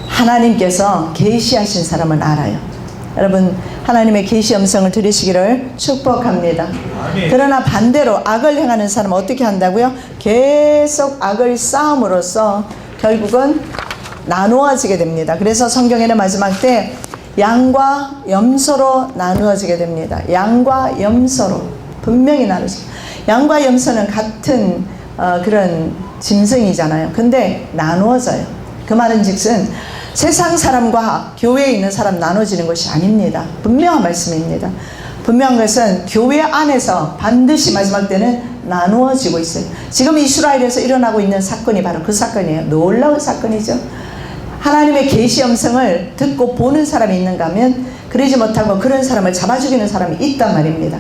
하나님께서 계시하신 사람은 알아요. 여러분 하나님의 계시 음성을 들으시기를 축복합니다. 그러나 반대로 악을 행하는 사람은 어떻게 한다고요? 계속 악을 쌓음으로써 결국은 나누어지게 됩니다. 그래서 성경에는 마지막 때 양과 염소로 나누어지게 됩니다. 양과 염소로 분명히 나누어지게. 양과 염소는 같은 그런 짐승이잖아요. 근데 나누어져요. 그 말은 즉슨 세상 사람과 교회에 있는 사람 나눠지는 것이 아닙니다. 분명한 말씀입니다. 분명한 것은 교회 안에서 반드시 마지막 때는 나누어지고 있어요. 지금 이스라엘에서 일어나고 있는 사건이 바로 그 사건이에요. 놀라운 사건이죠. 하나님의 계시 음성을 듣고 보는 사람이 있는가 하면 그러지 못하고 그런 사람을 잡아 죽이는 사람이 있단 말입니다.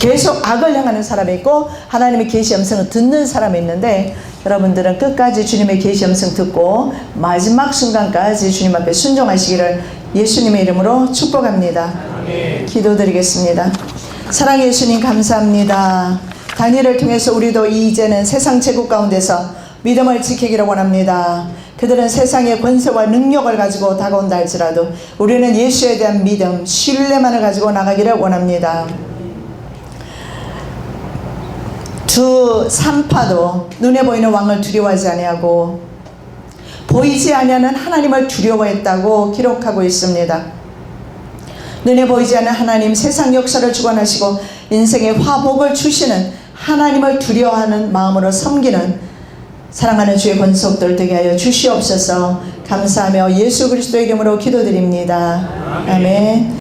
계속 악을 행하는 사람이 있고 하나님의 계시 음성을 듣는 사람이 있는데 여러분들은 끝까지 주님의 계시 음성 듣고 마지막 순간까지 주님 앞에 순종하시기를 예수님의 이름으로 축복합니다. 기도드리겠습니다. 사랑의 예수님 감사합니다. 다니엘을 통해서 우리도 이제는 세상 제국 가운데서 믿음을 지키기를 원합니다. 그들은 세상의 권세와 능력을 가지고 다가온다 할지라도 우리는 예수에 대한 믿음, 신뢰만을 가지고 나가기를 원합니다. 두 산파도 눈에 보이는 왕을 두려워하지 아니하고 보이지 아니하는 하나님을 두려워했다고 기록하고 있습니다. 눈에 보이지 않는 하나님, 세상 역사를 주관하시고 인생의 화복을 주시는 하나님을 두려워하는 마음으로 섬기는 사랑하는 주의 권속들 되게 하여 주시옵소서. 감사하며 예수 그리스도의 이름으로 기도드립니다. 아멘.